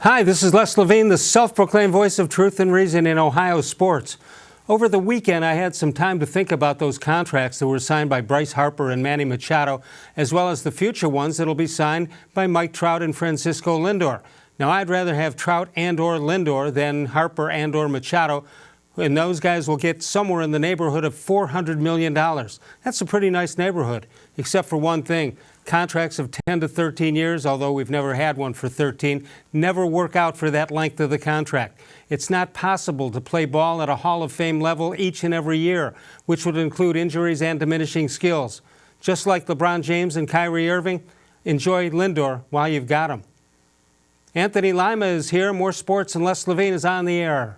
Hi, this is Les Levine, the self-proclaimed voice of truth and reason in Ohio sports. Over the weekend, I had some time to think about those contracts that were signed by Bryce Harper and Manny Machado, as well as the future ones that will be signed by Mike Trout and Francisco Lindor. Now, I'd rather have Trout and/or Lindor than Harper and/or Machado, and those guys will get somewhere in the neighborhood of $400 million. That's a pretty nice neighborhood, except for one thing. Contracts of 10 to 13 years, although we've never had one for 13, never work out for that length of the contract. It's not possible to play ball at a Hall of Fame level each and every year, which would include injuries and diminishing skills. Just like LeBron James and Kyrie Irving, enjoy Lindor while you've got him. Anthony Lima is here. More sports and Les Levine is on the air.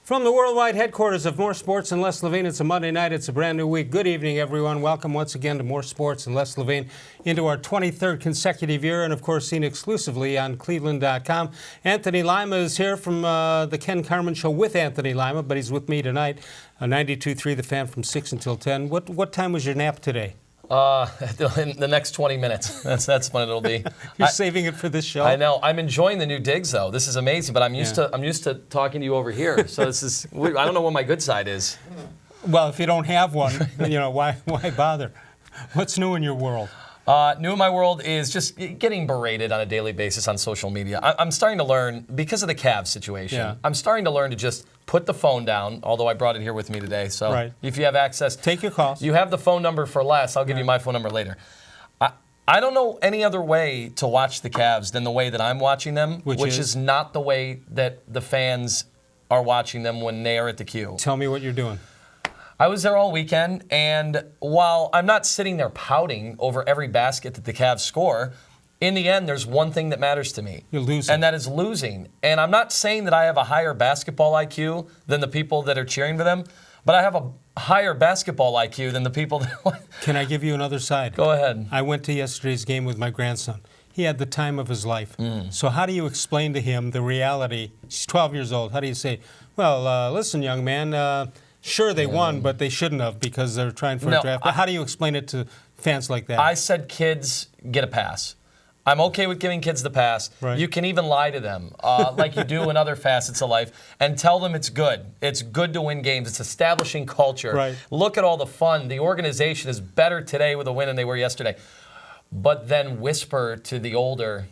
From the worldwide headquarters of More Sports and Les Levine, it's a Monday night. It's a brand new week. Good evening, everyone. Welcome once again to More Sports and Les Levine into our 23rd consecutive year, and of course seen exclusively on cleveland.com. Anthony Lima is here from the Ken Carman Show with Anthony Lima, but he's with me tonight. 92.3 The Fan from 6 until 10. What time was your nap today? In the next 20 minutes. That's when it'll be. You're saving it for this show? I know. I'm enjoying the new digs, though. This is amazing, but I'm used to talking to you over here. So this is. I don't know what my good side is. Well, if you don't have one, why bother? What's new in your world? New in my world is just getting berated on a daily basis on social media. I'm starting to learn, because of the Cavs situation, I'm starting to learn to just put the phone down, although I brought it here with me today. So if you have access, take your calls. You have the phone number for Les. I'll give you my phone number later. I don't know any other way to watch the Cavs than the way that I'm watching them, which is not the way that the fans are watching them when they are at the Q. Tell me what you're doing. I was there all weekend, and while I'm not sitting there pouting over every basket that the Cavs score, in the end, there's one thing that matters to me. You're losing. And that is losing. And I'm not saying that I have a higher basketball IQ than the people that are cheering for them, but I have a higher basketball IQ than the people that... Can I give you another side? Go ahead. I went to yesterday's game with my grandson. He had the time of his life. So how do you explain to him the reality? He's 12 years old. How do you say, well, listen, young man, sure, they won, but they shouldn't have because they're trying for a draft. But how do you explain it to fans like that? I said kids get a pass. I'm okay with giving kids the pass. Right. You can even lie to them, like you do in other facets of life, and tell them it's good. It's good to win games. It's establishing culture. Right. Look at all the fun. The organization is better today with a win than they were yesterday. But then whisper to the older,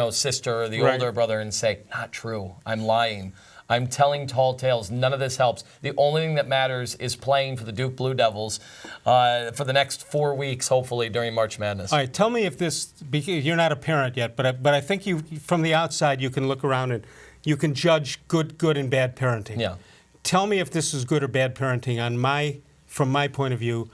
sister or the older brother and say, not true. I'm lying. I'm telling tall tales. None of this helps. The only thing that matters is playing for the Duke Blue Devils for the next 4 weeks, hopefully, during March Madness. All right, tell me if this, because you're not a parent yet, but I think you, from the outside, you can look around and you can judge good and bad parenting. Yeah. Tell me if this is good or bad parenting from my point of view.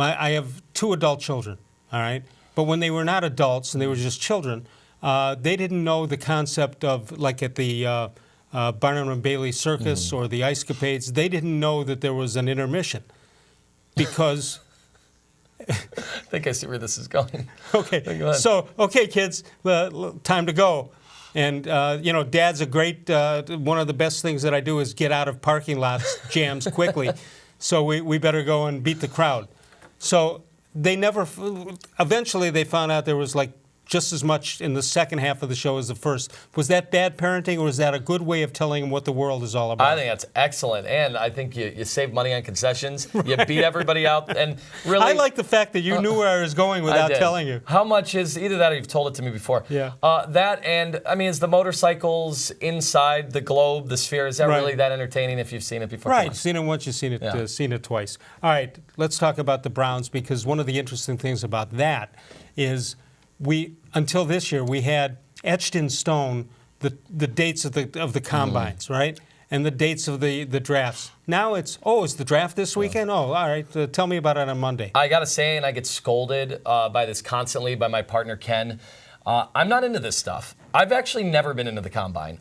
I have 2 adult children, all right? But when they were not adults and they were just children, they didn't know the concept of, like at the Barnum and Bailey Circus or the Ice Capades, they didn't know that there was an intermission because... I think I see where this is going. Okay, so, kids, time to go. And, Dad's a great, one of the best things that I do is get out of parking lots jams quickly. So we better go and beat the crowd. So eventually they found out there was like just as much in the second half of the show as the first. Was that bad parenting, or was that a good way of telling them what the world is all about? I think that's excellent, and I think you save money on concessions. Right. You beat everybody out, and really... I like the fact that you knew where I was going without telling you. How much is, either that or you've told it to me before. Yeah. That and, is the motorcycles inside the globe, the sphere, is that really that entertaining if you've seen it before? Right, seen it once, you've seen it twice. All right, let's talk about the Browns, because one of the interesting things about that is until this year, we had etched in stone the dates of the combines, right? And the dates of the drafts. Now it's the draft this weekend? Oh, all right. Tell me about it on Monday. I got to say, and I get scolded by this constantly by my partner, Ken. I'm not into this stuff. I've actually never been into the combine.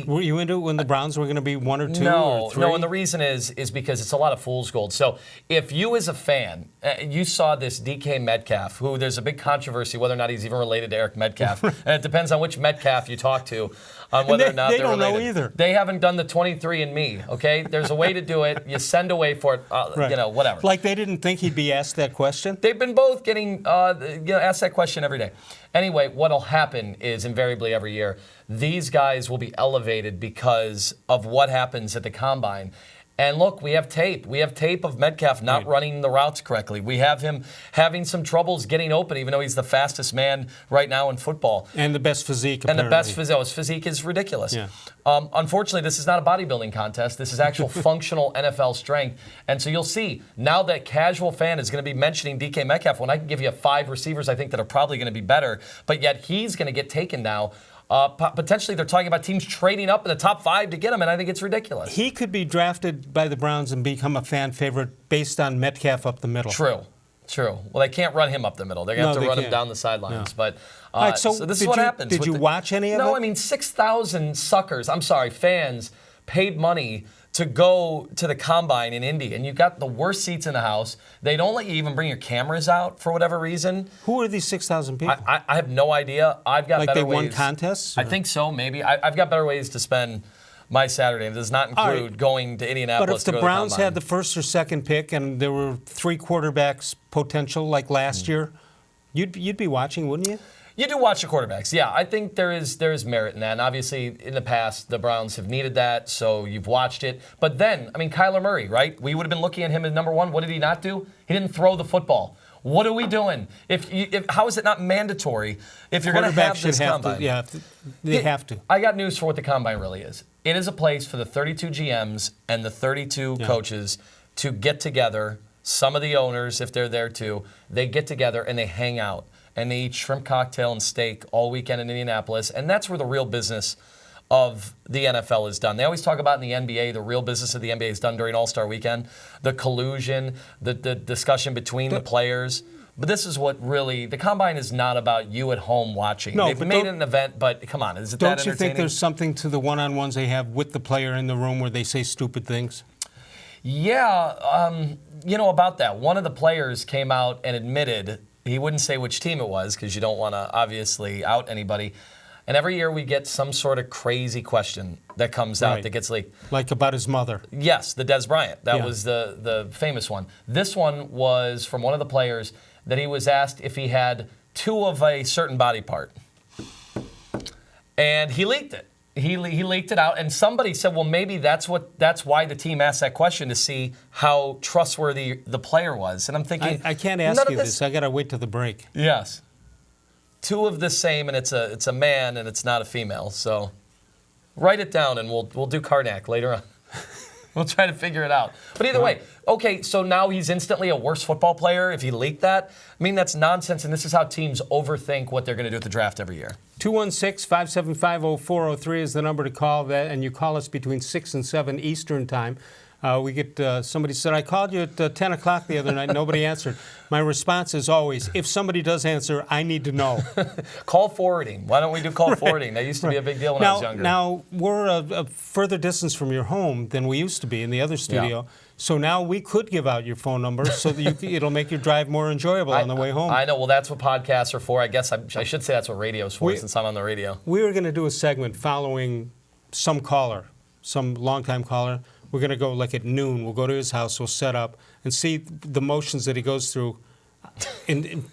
Were you into it when the Browns were going to be 1 or 2 no, or 3? No, and the reason is because it's a lot of fool's gold. So if you as a fan, you saw this DK Metcalf, who there's a big controversy whether or not he's even related to Eric Metcalf, and it depends on which Metcalf you talk to on whether or not they're related. They don't know either. They haven't done the 23andMe, okay? There's a way to do it. You send away for it, whatever. Like they didn't think he'd be asked that question? They've been both getting asked that question every day. Anyway, what'll happen is invariably every year, these guys will be elevated because of what happens at the combine. And look, we have tape. We have tape of Metcalf not running the routes correctly. We have him having some troubles getting open, even though he's the fastest man right now in football. And the best physique, apparently. And the best physique. His physique is ridiculous. Yeah. Unfortunately, this is not a bodybuilding contest. This is actual functional NFL strength. And so you'll see, now that casual fan is going to be mentioning DK Metcalf, when I can give you 5 receivers I think that are probably going to be better, but yet he's going to get taken now. Potentially, they're talking about teams trading up in the top 5 to get him, and I think it's ridiculous. He could be drafted by the Browns and become a fan favorite based on Metcalf up the middle. True. Well, they can't run him up the middle. They're going to have to run him down the sidelines. No. But all right, so this is what happens. Did you watch any of it? No, I mean, 6,000 fans paid money to go to the combine in Indy, and you've got the worst seats in the house. They don't let you even bring your cameras out for whatever reason. Who are these 6,000 people? I have no idea. I've got better ways. Like they won contests? I think so, maybe. I've got better ways to spend my Saturday. It does not include going to Indianapolis. But if to the go Browns to the had the first or second pick and there were 3 quarterbacks potential like last year, you'd be watching, wouldn't you? You do watch the quarterbacks, yeah. I think there is merit in that. And obviously, in the past, the Browns have needed that, so you've watched it. But then, I mean, Kyler Murray, right? We would have been looking at him as number 1. What did he not do? He didn't throw the football. What are we doing? How is it not mandatory if you're going to have this combine? They have to. I got news for what the combine really is. It is a place for the 32 GMs and the 32 coaches to get together. Some of the owners, if they're there too, they get together and they hang out. And they eat shrimp cocktail and steak all weekend in Indianapolis. And that's where the real business of the NFL is done. They always talk about in the NBA, the real business of the NBA is done during All-Star Weekend. The collusion, the discussion between the players. But this is what really, the Combine is not about you at home watching. No, They've made it an event, but come on, is it that entertaining? Don't you think there's something to the one-on-ones they have with the player in the room where they say stupid things? Yeah, about that. One of the players came out and admitted, he wouldn't say which team it was because you don't want to obviously out anybody. And every year we get some sort of crazy question that comes out that gets leaked. Like about his mother. Yes, the Des Bryant. That was the famous one. This one was from one of the players that he was asked if he had 2 of a certain body part. And he leaked it. He leaked it out, and somebody said, well, maybe that's why the team asked that question, to see how trustworthy the player was. And I'm thinking, I can't ask you this. I got to wait till the break. Yes. 2 of the same, and it's a man, and it's not a female. So write it down, and we'll do Karnak later on. We'll try to figure it out. But either way, okay, so now he's instantly a worse football player if he leaked that? I mean, that's nonsense, and this is how teams overthink what they're going to do at the draft every year. 216-575-0403 is the number to call, and you call us between 6 and 7 Eastern Time. We get somebody said, I called you at 10 o'clock the other night. Nobody answered. My response is always, if somebody does answer, I need to know. Call forwarding. Why don't we do call forwarding? That used to be a big deal when I was younger. Now, we're a further distance from your home than we used to be in the other studio. Yeah. So now we could give out your phone number so that it'll make your drive more enjoyable on the way home. I know. Well, that's what podcasts are for. I guess I should say that's what radio's for, since I'm on the radio. We were going to do a segment following some caller, some longtime caller. We're going to go like at noon. We'll go to his house. We'll set up and see the motions that he goes through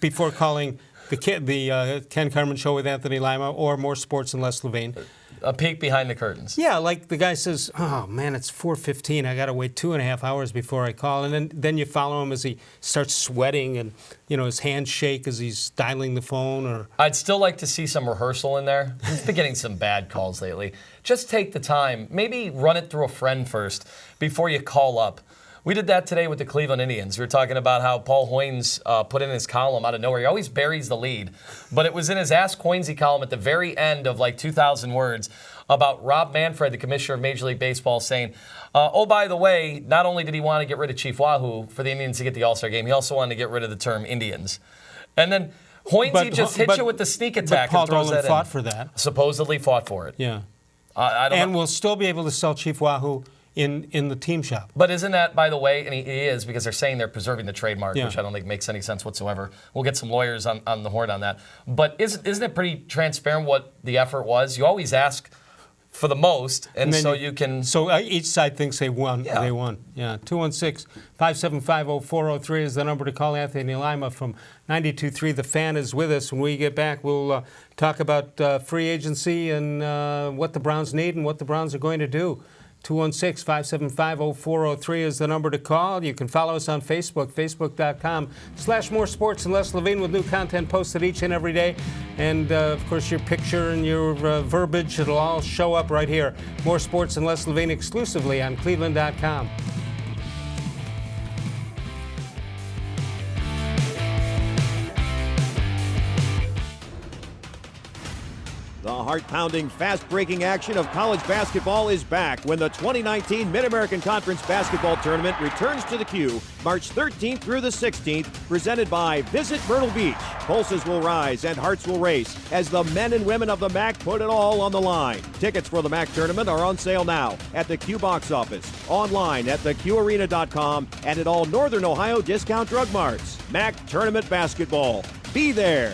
before calling the Ken Carman Show with Anthony Lima or More Sports and Less Levine. A peek behind the curtains. Yeah, like the guy says, oh, man, it's 4:15. I got to wait 2.5 hours before I call. And then you follow him as he starts sweating and, his hands shake as he's dialing the phone. Or I'd still like to see some rehearsal in there. He's been getting some bad calls lately. Just take the time. Maybe run it through a friend first before you call up. We did that today with the Cleveland Indians. We were talking about how Paul Hoynes put in his column out of nowhere. He always buries the lead. But it was in his Ask Hoynesy column at the very end of like 2,000 words about Rob Manfred, the commissioner of Major League Baseball, saying, oh, by the way, not only did he want to get rid of Chief Wahoo for the Indians to get the All-Star game, he also wanted to get rid of the term Indians. And then Hoynesy just hit you with the sneak attack Paul and throws Dolan that fought in. for that. Supposedly fought for it. Yeah. I don't and know. we'll still be able to sell Chief Wahoo in the team shop. But isn't that, by the way, and he is, because they're saying they're preserving the trademark, Yeah. which I don't think makes any sense whatsoever. We'll get some lawyers on the horn on that. But isn't it pretty transparent what the effort was? You always ask for the most, and then so you can... So each side thinks they won. Yeah. They won. Yeah. 216-575-0403 is the number to call. Anthony Lima from 92.3 The Fan is with us. When we get back, we'll talk about free agency and what the Browns need and what the Browns are going to do. 216-575-0403 is the number to call. You can follow us on Facebook, facebook.com/more sports and less Levine, with new content posted each and every day. And, of course, your picture and your verbiage, it'll all show up right here. More sports and less Levine exclusively on cleveland.com. The heart-pounding, fast-breaking action of college basketball is back when the 2019 Mid-American Conference Basketball Tournament returns to the Q March 13th through the 16th, presented by Visit Myrtle Beach. Pulses will rise and hearts will race as the men and women of the MAC put it all on the line. Tickets for the MAC tournament are on sale now at the Q box office, online at theqarena.com, and at all Northern Ohio discount drug marts. MAC Tournament Basketball. Be there.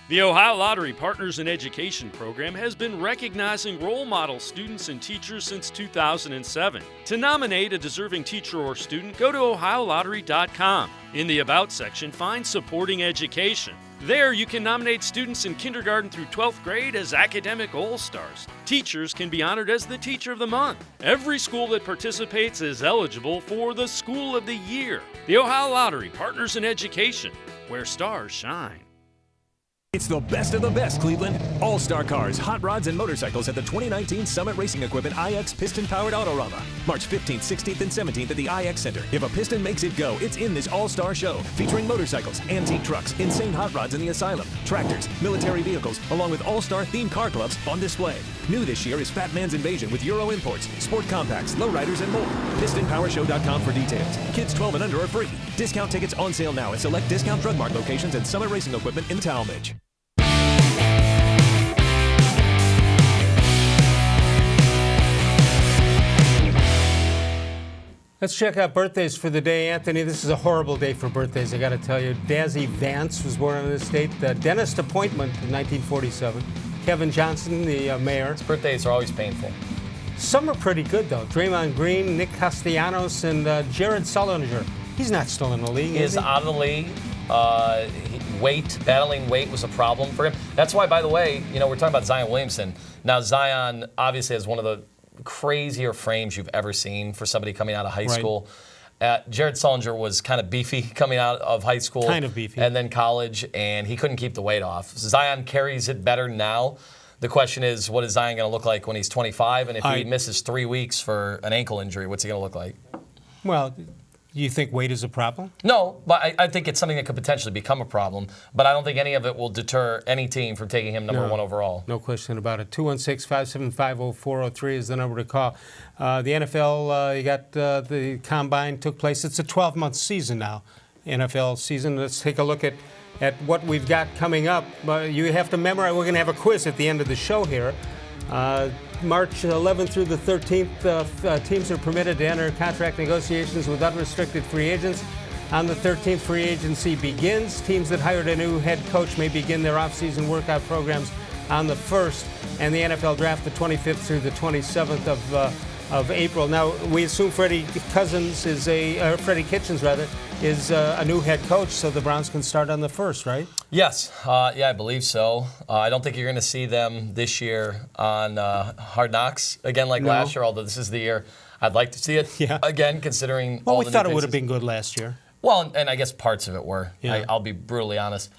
The Ohio Lottery Partners in Education program has been recognizing role model students and teachers since 2007. To nominate a deserving teacher or student, go to ohiolottery.com. In the About section, find Supporting Education. There, you can nominate students in kindergarten through 12th grade as academic all-stars. Teachers can be honored as the Teacher of the Month. Every school that participates is eligible for the School of the Year. The Ohio Lottery Partners in Education, where stars shine. It's the best of the best, Cleveland. All-star cars, hot rods, and motorcycles at the 2019 Summit Racing Equipment IX Piston-powered Autorama. March 15th, 16th, and 17th at the IX Center. If a piston makes it go, it's in this all-star show, featuring motorcycles, antique trucks, insane hot rods in the Asylum, tractors, military vehicles, along with all-star themed car clubs on display. New this year is Fat Man's Invasion with Euro imports, sport compacts, lowriders, and more. PistonPowerShow.com for details. Kids 12 and under are free. Discount tickets on sale now at select Discount Drug Mart locations and Summit Racing Equipment in Talmadge. Let's check out birthdays for the day. Anthony, this is a horrible day for birthdays, I got to tell you. Dazzy Vance was born in this state. Dentist appointment in 1947. Kevin Johnson, the mayor. Birthdays are always painful. Some are pretty good, though. Draymond Green, Nick Castellanos, and Jared Sullinger. He's not still in the league, He is out of the league. Battling weight was a problem for him. That's why, by the way, we're talking about Zion Williamson. Now, Zion obviously has one of the crazier frames you've ever seen for somebody coming out of high school. Jared Sullinger was kind of beefy coming out of high school. Kind of beefy. And then college, and he couldn't keep the weight off. Zion carries it better now. The question is, what is Zion going to look like when he's 25? And if he misses 3 weeks for an ankle injury, what's he going to look like? Well, you think weight is a problem? No, but I think it's something that could potentially become a problem. But I don't think any of it will deter any team from taking him number one overall. No question about it. 216-575-0403 is the number to call. The NFL, you got the Combine took place. It's a 12-month season now, NFL season. Let's take a look at what we've got coming up. You have to memorize. We're going to have a quiz at the end of the show here. March 11th through the 13th, teams are permitted to enter contract negotiations with unrestricted free agents. On the 13th, free agency begins. Teams that hired a new head coach may begin their offseason workout programs on the 1st, and the NFL draft the 25th through the 27th of April. Now, we assume Freddie Kitchens is a new head coach, so the Browns can start on the 1st, right? Yes, I believe so. I don't think you're going to see them this year on Hard Knocks again like last year, although this is the year I'd like to see it again, considering all we the thought new it would have faces. been good last year. Well, and I guess parts of it were. Yeah. I'll be brutally honest.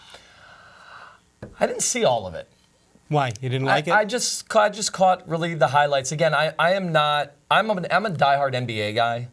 I didn't see all of it. Why? You didn't like it? I just caught really the highlights. Again, I'm a diehard NBA guy,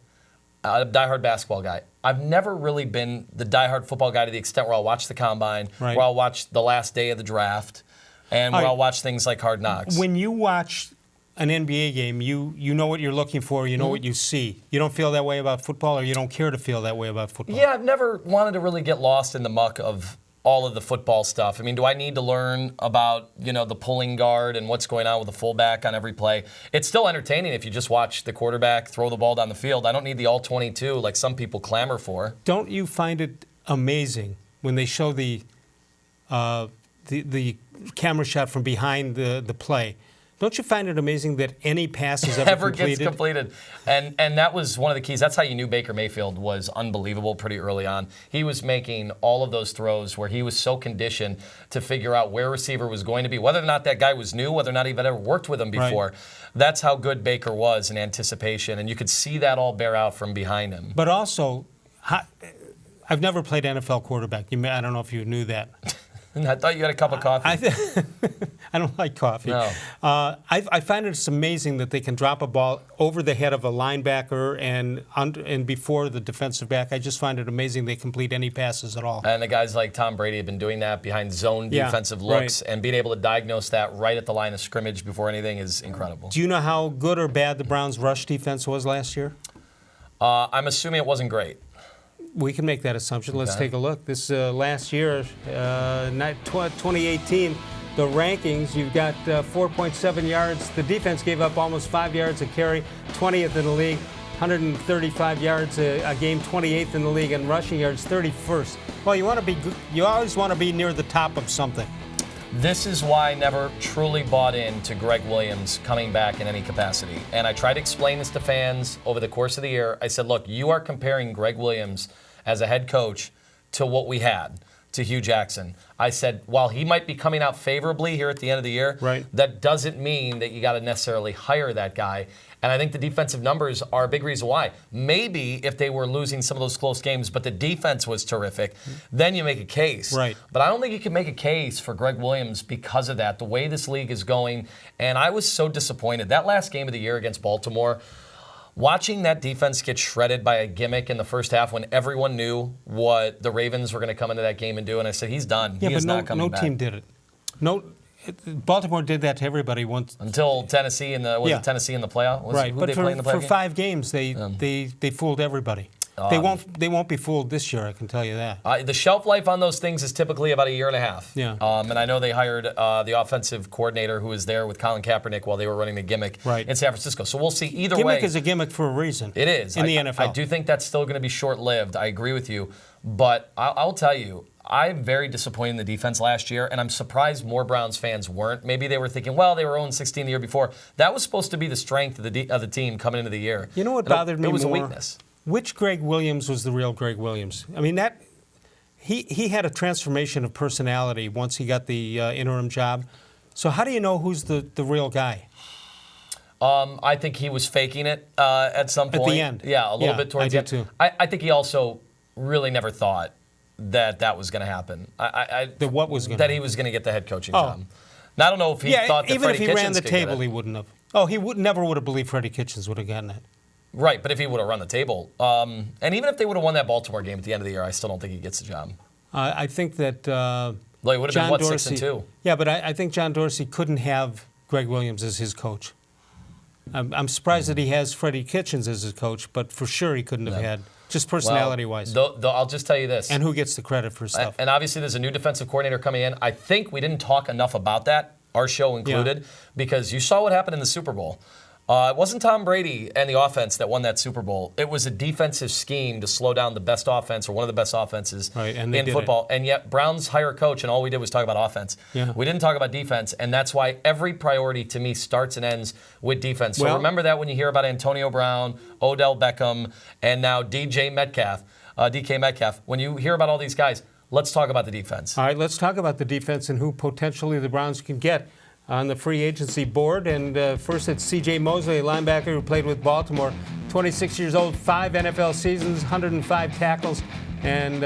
a diehard basketball guy. I've never really been the diehard football guy to the extent where I'll watch the Combine, where I'll watch the last day of the draft, and where I'll watch things like Hard Knocks. When you watch an NBA game, you know what you're looking for, you know what you see. You don't feel that way about football, or you don't care to feel that way about football? Yeah, I've never wanted to really get lost in the muck of all of the football stuff. I mean, do I need to learn about, the pulling guard and what's going on with the fullback on every play? It's still entertaining if you just watch the quarterback throw the ball down the field. I don't need the all 22 like some people clamor for. Don't you find it amazing when they show the camera shot from behind the play? Don't you find it amazing that any pass is ever completed? Gets completed? And that was one of the keys. That's how you knew Baker Mayfield was unbelievable pretty early on. He was making all of those throws where he was so conditioned to figure out where receiver was going to be, whether or not that guy was new, whether or not he had ever worked with him before. Right. That's how good Baker was in anticipation, and you could see that all bear out from behind him. But also, I've never played NFL quarterback. I don't know if you knew that. I thought you had a cup of coffee. I don't like coffee. No. I find it's amazing that they can drop a ball over the head of a linebacker and before the defensive back. I just find it amazing they complete any passes at all. And the guys like Tom Brady have been doing that behind zone defensive looks, and being able to diagnose that right at the line of scrimmage before anything is incredible. Do you know how good or bad the Browns' rush defense was last year? I'm assuming it wasn't great. We can make that assumption. Let's take a look. This last year, 2018, the rankings, you've got 4.7 yards. The defense gave up almost 5 yards a carry, 20th in the league, 135 yards a game, 28th in the league, and rushing yards, 31st. Well, you always want to be near the top of something. This is why I never truly bought into Greg Williams coming back in any capacity. And I tried to explain this to fans over the course of the year. I said, look, you are comparing Greg Williams as a head coach to what we had, to Hugh Jackson. I said, while he might be coming out favorably here at the end of the year, that doesn't mean that you got to necessarily hire that guy. And I think the defensive numbers are a big reason why. Maybe if they were losing some of those close games, but the defense was terrific, then you make a case. Right. But I don't think you can make a case for Greg Williams because of that, the way this league is going. And I was so disappointed. That last game of the year against Baltimore, watching that defense get shredded by a gimmick in the first half when everyone knew what the Ravens were going to come into that game and do, and I said, he's done. Yeah, he is not coming no back. team did it. Baltimore did that to everybody once. Until Tennessee in the Tennessee in the playoff? Right, but they play in the for playoff 5 games, they fooled everybody. They won't be fooled this year, I can tell you that. The shelf life on those things is typically about 1.5 years. Yeah. And I know they hired the offensive coordinator who was there with Colin Kaepernick while they were running the gimmick in San Francisco. So we'll see either way. Gimmick is a gimmick for a reason. It is. In the NFL. I do think that's still going to be short-lived. I agree with you. But I'll tell you, I'm very disappointed in the defense last year, and I'm surprised more Browns fans weren't. Maybe they were thinking, well, they were 0-16 the year before. That was supposed to be the strength of the team coming into the year. You know what bothered me more? It was a weakness. Which Greg Williams was the real Greg Williams? I mean, he had a transformation of personality once he got the interim job. So how do you know who's the real guy? I think he was faking it at some point. At the end. Yeah, a little bit towards the end. Too. I think he also really never thought that was going to happen. That what was going to happen? That he was going to get the head coaching job. Now, I don't know if he thought that even Freddie if he Kitchens ran the could get table, it. he wouldn't have. Oh, he never would have believed Freddie Kitchens would have gotten it. Right, but if he would have run the table. And even if they would have won that Baltimore game at the end of the year, I still don't think he gets the job. I think that Well, he would have been, 6-2? Yeah, but I think John Dorsey couldn't have Greg Williams as his coach. I'm surprised that he has Freddie Kitchens as his coach, but for sure he couldn't have had, just personality-wise. I'll just tell you this. And who gets the credit for stuff? And obviously there's a new defensive coordinator coming in. I think we didn't talk enough about that, our show included, because you saw what happened in the Super Bowl. It wasn't Tom Brady and the offense that won that Super Bowl. It was a defensive scheme to slow down the best offense or one of the best offenses in football. And yet Browns hire a coach, and all we did was talk about offense. Yeah. We didn't talk about defense, and that's why every priority to me starts and ends with defense. So remember that when you hear about Antonio Brown, Odell Beckham, and now DK Metcalf. When you hear about all these guys, let's talk about the defense. All right, let's talk about the defense and who potentially the Browns can get on the free agency board. And first it's C.J. Mosley, a linebacker who played with Baltimore, 26 years old, 5 NFL seasons, 105 tackles, and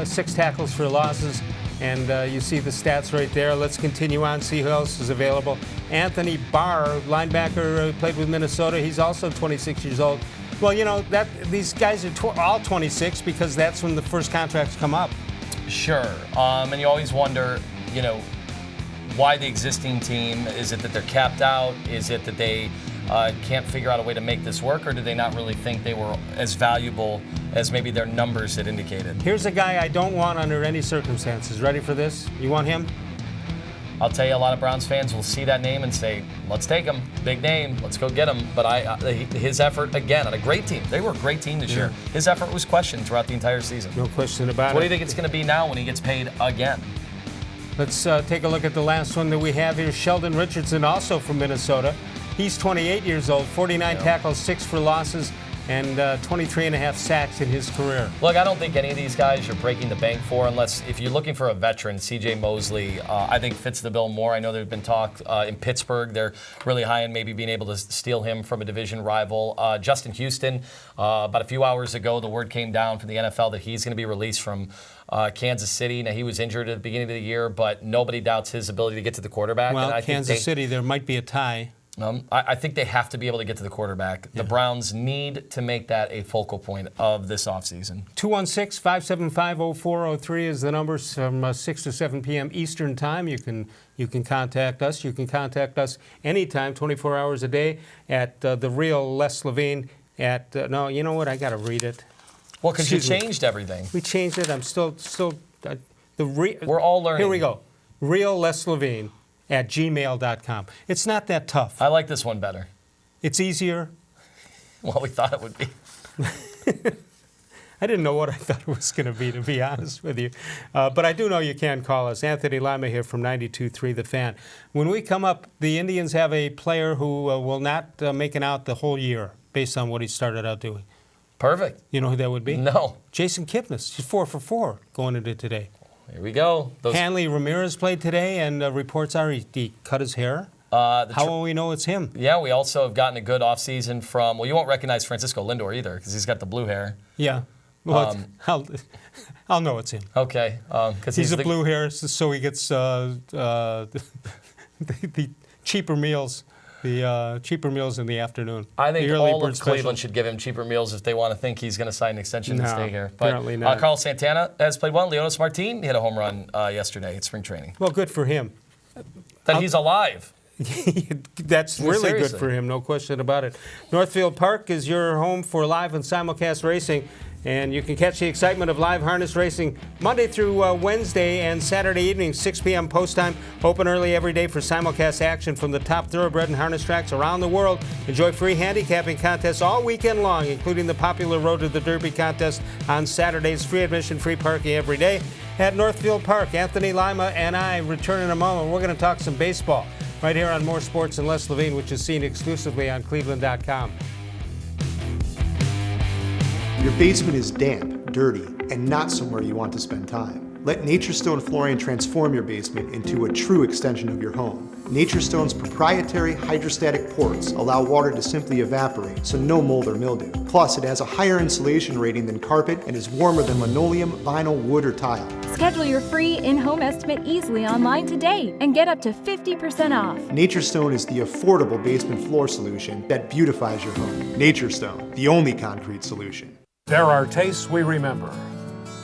6 tackles for losses. And you see the stats right there. Let's continue on, see who else is available. Anthony Barr, linebacker, played with Minnesota. He's also 26 years old. Well, you know, these guys are all 26 because that's when the first contracts come up. Sure. And you always wonder, you know, why the existing team? Is it that they're capped out? Is it that they can't figure out a way to make this work, or do they not really think they were as valuable as maybe their numbers had indicated? Here's a guy I don't want under any circumstances. Ready for this? You want him? I'll tell you, a lot of Browns fans will see that name and say, let's take him. Big name. Let's go get him. But his effort, again, on a great team. They were a great team this year. His effort was questioned throughout the entire season. No question about it. What do you think it's going to be now when he gets paid again? Let's take a look at the last one that we have here. Sheldon Richardson, also from Minnesota. He's 28 years old, 49 tackles, 6 for losses, and 23.5 sacks in his career. Look, I don't think any of these guys you're breaking the bank for, unless if you're looking for a veteran. C.J. Mosley, I think fits the bill more. I know there's been talk in Pittsburgh. They're really high on maybe being able to steal him from a division rival. Justin Houston, about a few hours ago, the word came down from the NFL that he's going to be released from Kansas City. Now, he was injured at the beginning of the year, but nobody doubts his ability to get to the quarterback. Well, and I Kansas City, there might be a tie. I think they have to be able to get to the quarterback. The Browns need to make that a focal point of this offseason. 216-575-0403 is the number from 6 to 7 p.m. Eastern Time. You can contact us. You can contact us anytime, 24 hours a day, at the real Les Levine at, no, you know what? I got to read it. Well, because you changed everything. We changed it. I'm still We're all learning. Here we go. Real Les Levine at gmail.com. It's not that tough. I like this one better. It's easier. Well, we thought it would be. I didn't know what I thought it was going to be honest with you. But I do know you can call us. Anthony Lima here from 92.3 The Fan. When we come up, the Indians have a player who will not make it out the whole year based on what he started out doing. Perfect. You know who that would be? No. Jason Kipnis. He's 4 for 4 going into today. Here we go. Hanley Ramirez played today, and reports are he cut his hair. How will we know it's him? Yeah, we also have gotten a good offseason from, well, you won't recognize Francisco Lindor either because he's got the blue hair. Yeah. Well, I'll know it's him. Okay. Because he's a blue hair, so he gets the cheaper meals. The cheaper meals in the afternoon. I think all of Cleveland should give him cheaper meals if they want to think he's going to sign an extension to stay here. But apparently not. Carlos Santana has played well. Leonis Martin hit a home run yesterday at spring training. Well, good for him. That he's alive. That's really good for him, no question about it. Northfield Park is your home for live and simulcast racing. And you can catch the excitement of live harness racing Monday through Wednesday and Saturday evening, 6 p.m. post time. Open early every day for simulcast action from the top thoroughbred and harness tracks around the world. Enjoy free handicapping contests all weekend long, including the popular Road to the Derby contest on Saturdays. Free admission, free parking every day at Northfield Park. Anthony Lima and I return in a moment. We're going to talk some baseball right here on More Sports and Les Levine, which is seen exclusively on cleveland.com. Your basement is damp, dirty, and not somewhere you want to spend time. Let Naturestone Flooring transform your basement into a true extension of your home. Naturestone's proprietary hydrostatic ports allow water to simply evaporate, so no mold or mildew. Plus, it has a higher insulation rating than carpet and is warmer than linoleum, vinyl, wood, or tile. Schedule your free in-home estimate easily online today and get up to 50% off. Naturestone is the affordable basement floor solution that beautifies your home. Naturestone, the only concrete solution. There are tastes we remember.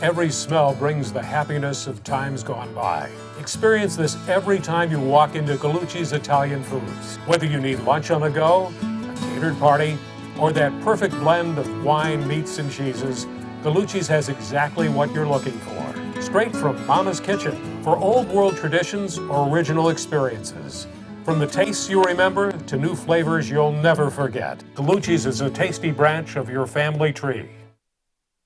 Every smell brings the happiness of times gone by. Experience this every time you walk into Gallucci's Italian Foods. Whether you need lunch on the go, a catered party, or that perfect blend of wine, meats, and cheeses, Gallucci's has exactly what you're looking for. Straight from Mama's Kitchen for old world traditions or original experiences. From the tastes you remember to new flavors you'll never forget, Gallucci's is a tasty branch of your family tree.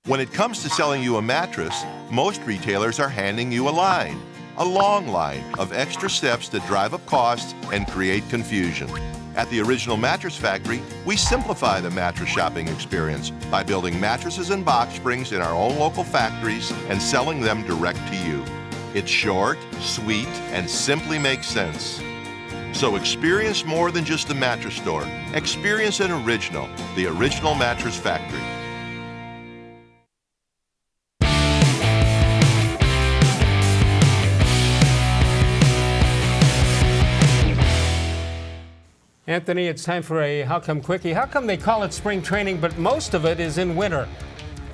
When it comes to selling you a mattress, most retailers are handing you a long line of extra steps that drive up costs and create confusion. At the Original Mattress Factory, we simplify the mattress shopping experience by building mattresses and box springs in our own local factories and selling them direct to you. It's short, sweet, and simply makes sense. So experience more than just the mattress store. Experience an original, the Original Mattress Factory. Anthony, it's time for a How Come Quickie. How come they call it spring training, but most of it is in winter?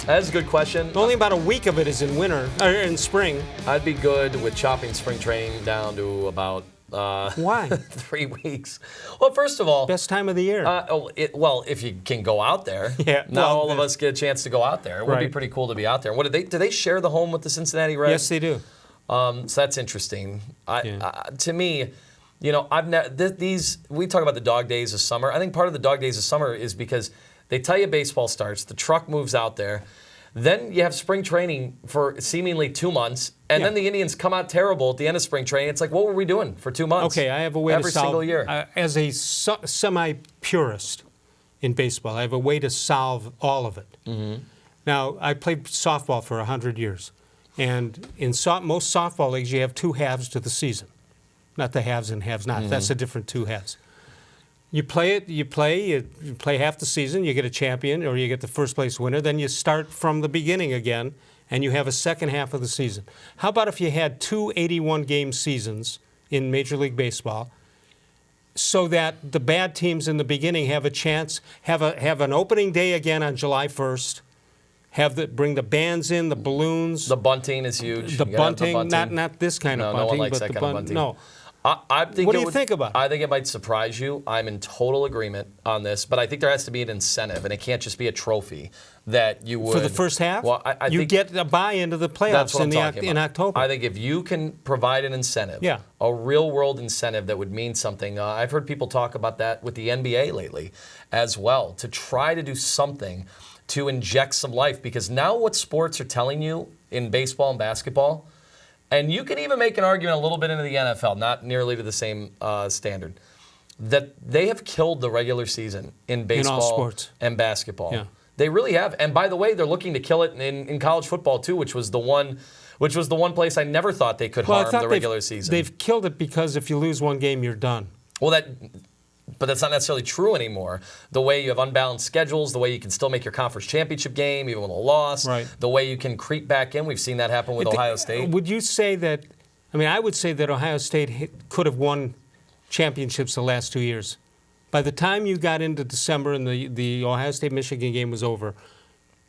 That's a good question. Only about a week of it is in winter, or in spring. I'd be good with chopping spring training down to about Why? 3 weeks. Well, first of all, Best time of the year. well, if you can go out there. Yeah, Not well, all of us get a chance to go out there. It would be Right. pretty cool to be out there. What do they share the home with the Cincinnati Reds? Yes, they do. So that's interesting. To me, you know, we talk about the dog days of summer. I think part of the dog days of summer is because they tell you baseball starts, the truck moves out there, then you have spring training for seemingly 2 months, and then the Indians come out terrible at the end of spring training. It's like, what were we doing for 2 months? Okay, I have a way every to solve. single year. As a semi-purist in baseball, I have a way to solve all of it. Mm-hmm. Now, I played softball for 100 years, and in most softball leagues, you have 2 halves to the season. Not the haves and have-nots. Mm-hmm. That's a different 2 halves. You play half the season, you get a champion or you get the first place winner, then you start from the beginning again and you have a second half of the season. How about if you had 2 81-game seasons in Major League Baseball so that the bad teams in the beginning have a chance, have an opening day again on July 1st, bring the bands in, the balloons. The bunting is huge. The bunting, not this kind of bunting. No one likes but that kind of bunting. No. What do you think about it? I think it might surprise you. I'm in total agreement on this, but I think there has to be an incentive, and it can't just be a trophy that you would. For the first half? Well, I you think get a buy-in to the playoffs that's what I'm talking in about. October. I think if you can provide an incentive, a real-world incentive that would mean something. I've heard people talk about that with the NBA lately as well, to try to do something to inject some life, because now what sports are telling you in baseball and basketball, and you can even make an argument a little bit into the NFL, not nearly to the same standard, that they have killed the regular season in baseball in all sports. And basketball. Yeah. They really have. And by the way, they're looking to kill it in college football too, which was the one place I never thought they could harm the regular season. They've killed it because if you lose one game, you're done. Well, but that's not necessarily true anymore. The way you have unbalanced schedules, the way you can still make your conference championship game, even with a loss, the way you can creep back in. We've seen that happen with Ohio State. Would you say that, I would say that Ohio State could have won championships the last 2 years. By the time you got into December and the Ohio State-Michigan game was over,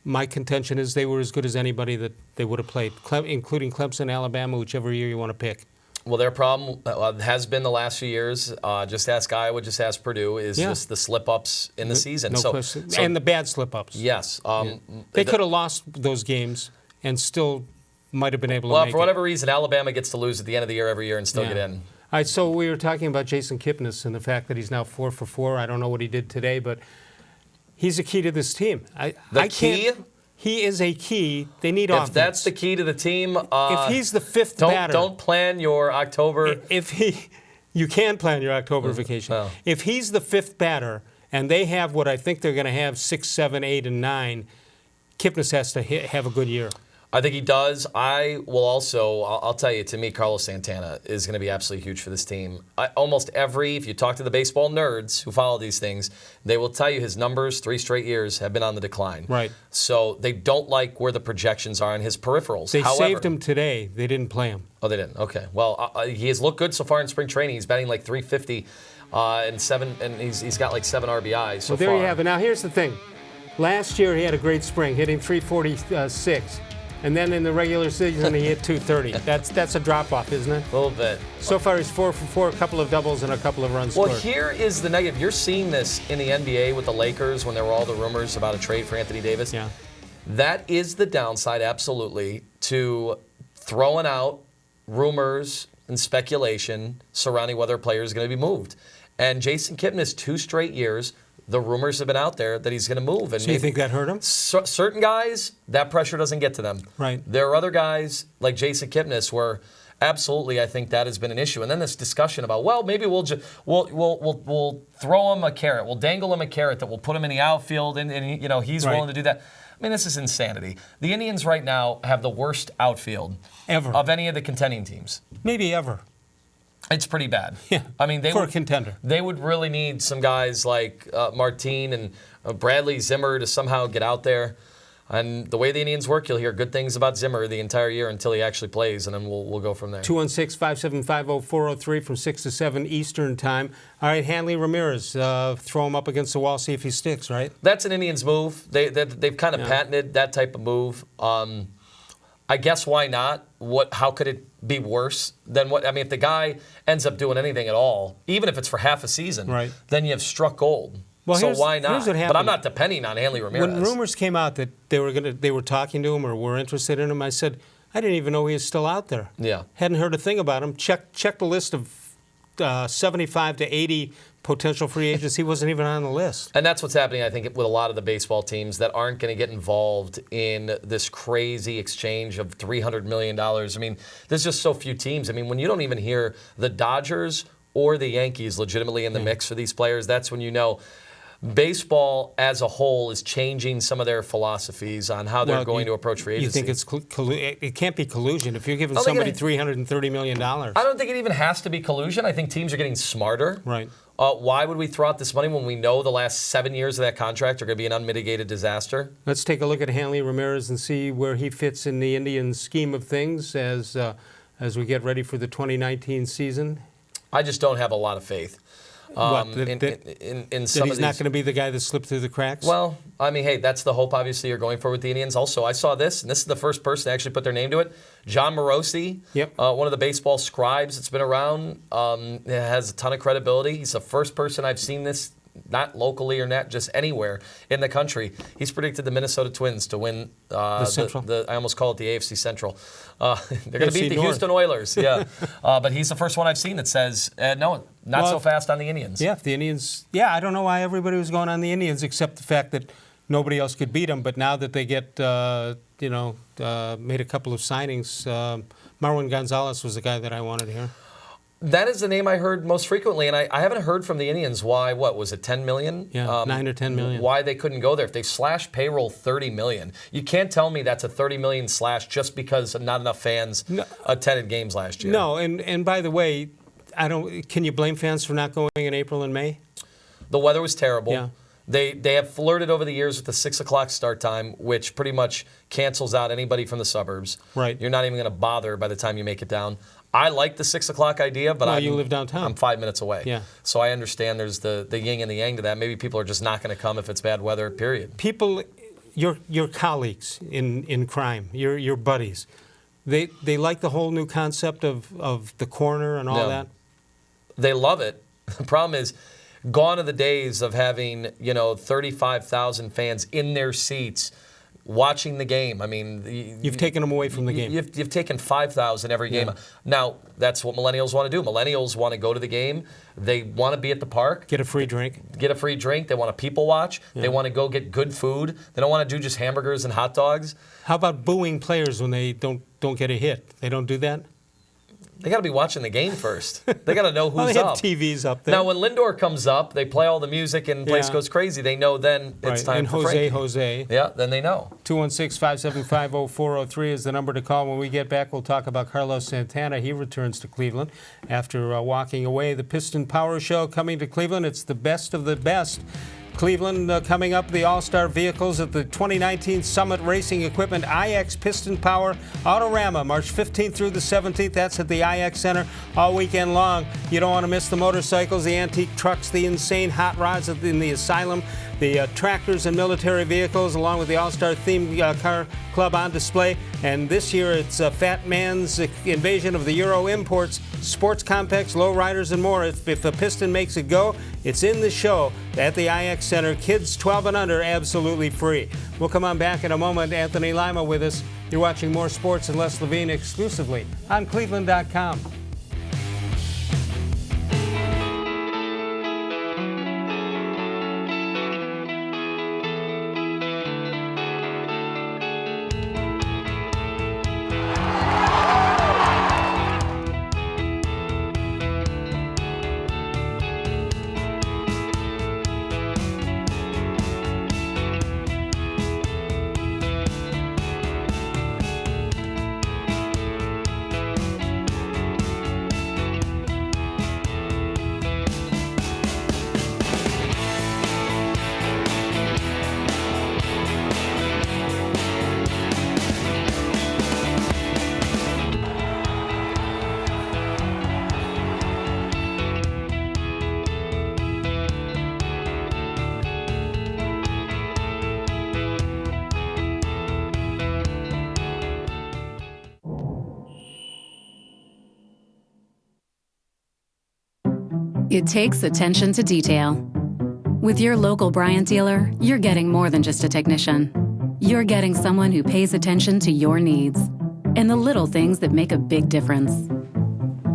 my contention is they were as good as anybody that they would have played, including Clemson, Alabama, whichever year you want to pick. Well, their problem has been the last few years. Just ask Iowa, just ask Purdue. Is just the slip-ups in the season. No question. And the bad slip-ups. Yes. They could have lost those games and still might have been able to make it. Well, for whatever reason, Alabama gets to lose at the end of the year every year and still get in. All right, so we were talking about Jason Kipnis and the fact that he's now 4 for 4. I don't know what he did today, but he's a key to this team. He is a key. They need offense. If that's the key to the team, if he's the fifth batter, don't plan your October. You can plan your October vacation. Oh. If he's the fifth batter and they have what I think they're going to have 6, 7, 8, and 9, Kipnis has to have a good year. I think he does. I will also, I'll tell you, to me, Carlos Santana is going to be absolutely huge for this team. If you talk to the baseball nerds who follow these things, they will tell you his numbers 3 straight years have been on the decline. Right. So they don't like where the projections are on his peripherals. They saved him today. They didn't play him. Oh, they didn't? Okay. Well, he has looked good so far in spring training. He's batting like .350 and he's got like 7 RBIs so far. Well, there you have it. Now, here's the thing. Last year, he had a great spring, hitting .346. And then in the regular season, he hit .230. That's a drop-off, isn't it? A little bit. So far, he's 4 for 4, a couple of doubles and a couple of runs scored. Well, here is the negative. You're seeing this in the NBA with the Lakers when there were all the rumors about a trade for Anthony Davis. Yeah. That is the downside, absolutely, to throwing out rumors and speculation surrounding whether a player is going to be moved. And Jason Kipnis, 2 straight years, the rumors have been out there that he's going to move. And so you think that hurt him? Certain guys, that pressure doesn't get to them. Right. There are other guys like Jason Kipnis where absolutely I think that has been an issue. And then this discussion about, well, maybe we'll throw him a carrot. We'll dangle him a carrot that will put him in the outfield and he's willing to do that. I mean, this is insanity. The Indians right now have the worst outfield ever of any of the contending teams. Maybe ever. It's pretty bad. Yeah. I mean, a contender. They would really need some guys like Martin and Bradley Zimmer to somehow get out there. And the way the Indians work, you'll hear good things about Zimmer the entire year until he actually plays, and then we'll go from there. 216-575-0403 from 6 to 7 Eastern time. All right, Hanley, Ramirez, throw him up against the wall, see if he sticks, right? That's an Indians move. They've kind of patented that type of move. I guess why not? How could it be worse than what? I mean, if the guy ends up doing anything at all, even if it's for half a season, right, then you have struck gold. Well, so why not? Here's what happened. But I'm not depending on Hanley Ramirez. When rumors came out that they were talking to him or were interested in him, I said, I didn't even know he was still out there. Yeah. Hadn't heard a thing about him. Check the list of 75 to 80 potential free agents. He wasn't even on the list. And that's what's happening, I think, with a lot of the baseball teams that aren't going to get involved in this crazy exchange of $300 million. I mean, there's just so few teams. I mean, when you don't even hear the Dodgers or the Yankees legitimately in the mix for these players, that's when you know baseball as a whole is changing some of their philosophies on how they're going to approach free agency. You think it can't be collusion if you're giving somebody $330 million. I don't think it even has to be collusion. I think teams are getting smarter. Right. Why would we throw out this money when we know the last 7 years of that contract are going to be an unmitigated disaster? Let's take a look at Hanley Ramirez and see where he fits in the Indians' scheme of things as we get ready for the 2019 season. I just don't have a lot of faith. In some he's not going to be the guy that slipped through the cracks? Well, I mean, hey, that's the hope, obviously, you're going for with the Indians. Also, I saw this, and this is the first person to actually put their name to it. John Morosi, one of the baseball scribes that's been around, has a ton of credibility. He's the first person I've seen this, not locally or not just anywhere in the country. He's predicted the Minnesota Twins to win the Central. I almost call it the AFC Central. They're going to beat the Houston Oilers. Yeah, but he's the first one I've seen that says no, not so fast on the Indians. Yeah, if the Indians. Yeah, I don't know why everybody was going on the Indians except the fact that nobody else could beat them. But now that they get made a couple of signings, Marwin Gonzalez was the guy that I wanted here. That is the name I heard most frequently, and I haven't heard from the Indians why, what was it, $10 million? Yeah, 9 or 10 million. Why they couldn't go there. If they slashed payroll $30 million, you can't tell me that's a $30 million slash just because not enough fans attended games last year. No, and by the way, can you blame fans for not going in April and May? The weather was terrible. Yeah. They have flirted over the years with the 6 o'clock start time, which pretty much cancels out anybody from the suburbs. Right. You're not even going to bother by the time you make it down. I like the 6 o'clock idea, but you live downtown. I'm 5 minutes away. Yeah. So I understand there's the yin and the yang to that. Maybe people are just not going to come if it's bad weather, period. People, your colleagues in crime, your buddies, they like the whole new concept of the corner and all that? They love it. The problem is, gone are the days of having 35,000 fans in their seats watching the game. I mean, you've taken them away from the game. You've taken 5,000 every game. Now, that's what millennials want to do. Millennials want to go to the game. They want to be at the park. Get a free drink. They want to people watch. Yeah. They want to go get good food. They don't want to do just hamburgers and hot dogs. How about booing players when they don't get a hit? They don't do that? They got to be watching the game first. They got to know who's they up. have TVs up there. Now, when Lindor comes up, they play all the music and the place goes crazy. They know then it's time for Frankie. Jose. Yeah, then they know. 216-575-0403 is the number to call. When we get back, we'll talk about Carlos Santana. He returns to Cleveland after walking away. The Piston Power Show coming to Cleveland. It's the best of the best. Cleveland coming up, the all-star vehicles at the 2019 Summit Racing Equipment IX Piston Power Autorama, March 15th through the 17th. That's at the IX Center all weekend long. You don't want to miss the motorcycles, the antique trucks, the insane hot rods in the Asylum, the tractors and military vehicles, along with the all-star theme car club on display. And this year it's Fat Man's invasion of the Euro imports, sports compacts, lowriders, and more. If a Piston makes it go, it's in the show at the IX Center. Kids 12 and under, absolutely free. We'll come on back in a moment. Anthony Lima with us. You're watching More Sports and Les Levine exclusively on cleveland.com. It takes attention to detail. With your local Bryant dealer, you're getting more than just a technician. You're getting someone who pays attention to your needs and the little things that make a big difference.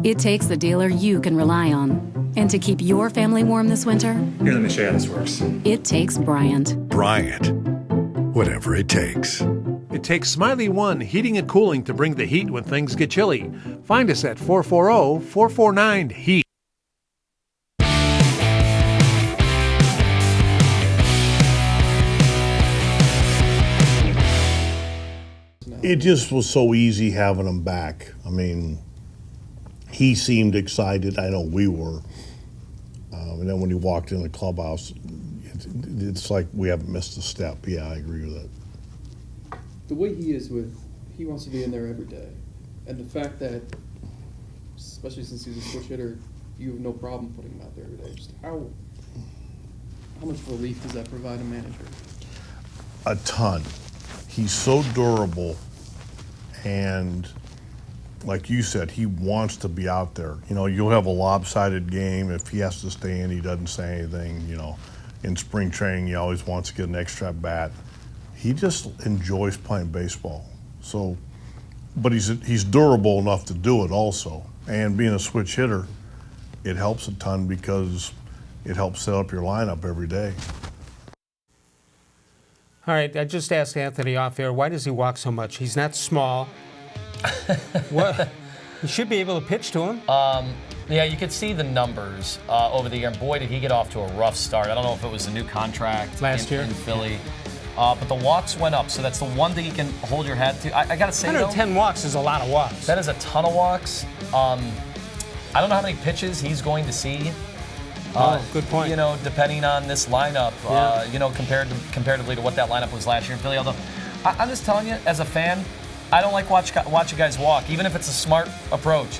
It takes a dealer you can rely on. And to keep your family warm this winter, here, let me show you how this works. It takes Bryant. Bryant. Whatever it takes. It takes Smiley One Heating and Cooling to bring the heat when things get chilly. Find us at 440-449-HEAT. It just was so easy having him back. I mean, he seemed excited. I know we were. And then when he walked in the clubhouse, it's like we haven't missed a step. Yeah, I agree with that. The way he is he wants to be in there every day. And the fact that, especially since he's a switch hitter, you have no problem putting him out there every day. Just how much relief does that provide a manager? A ton. He's so durable, and like you said, he wants to be out there. You know, you'll have a lopsided game. If he has to stay in, he doesn't say anything. You know, in spring training, he always wants to get an extra at bat. He just enjoys playing baseball. So, but he's durable enough to do it also. And being a switch hitter, it helps a ton because it helps set up your lineup every day. All right, I just asked Anthony off air, why does he walk so much? He's not small. What? You should be able to pitch to him. Yeah, you could see the numbers over the year, and boy, did he get off to a rough start. I don't know if it was a new contract last year in Philly, but the walks went up, so that's the one thing you can hold your hat to. I got to say, 110 walks is a lot of walks. That is a ton of walks. I don't know how many pitches he's going to see. Good point. You know, depending on this lineup, you know, comparatively to what that lineup was last year in Philly. Although, I'm just telling you, as a fan, I don't like watching guys walk, even if it's a smart approach.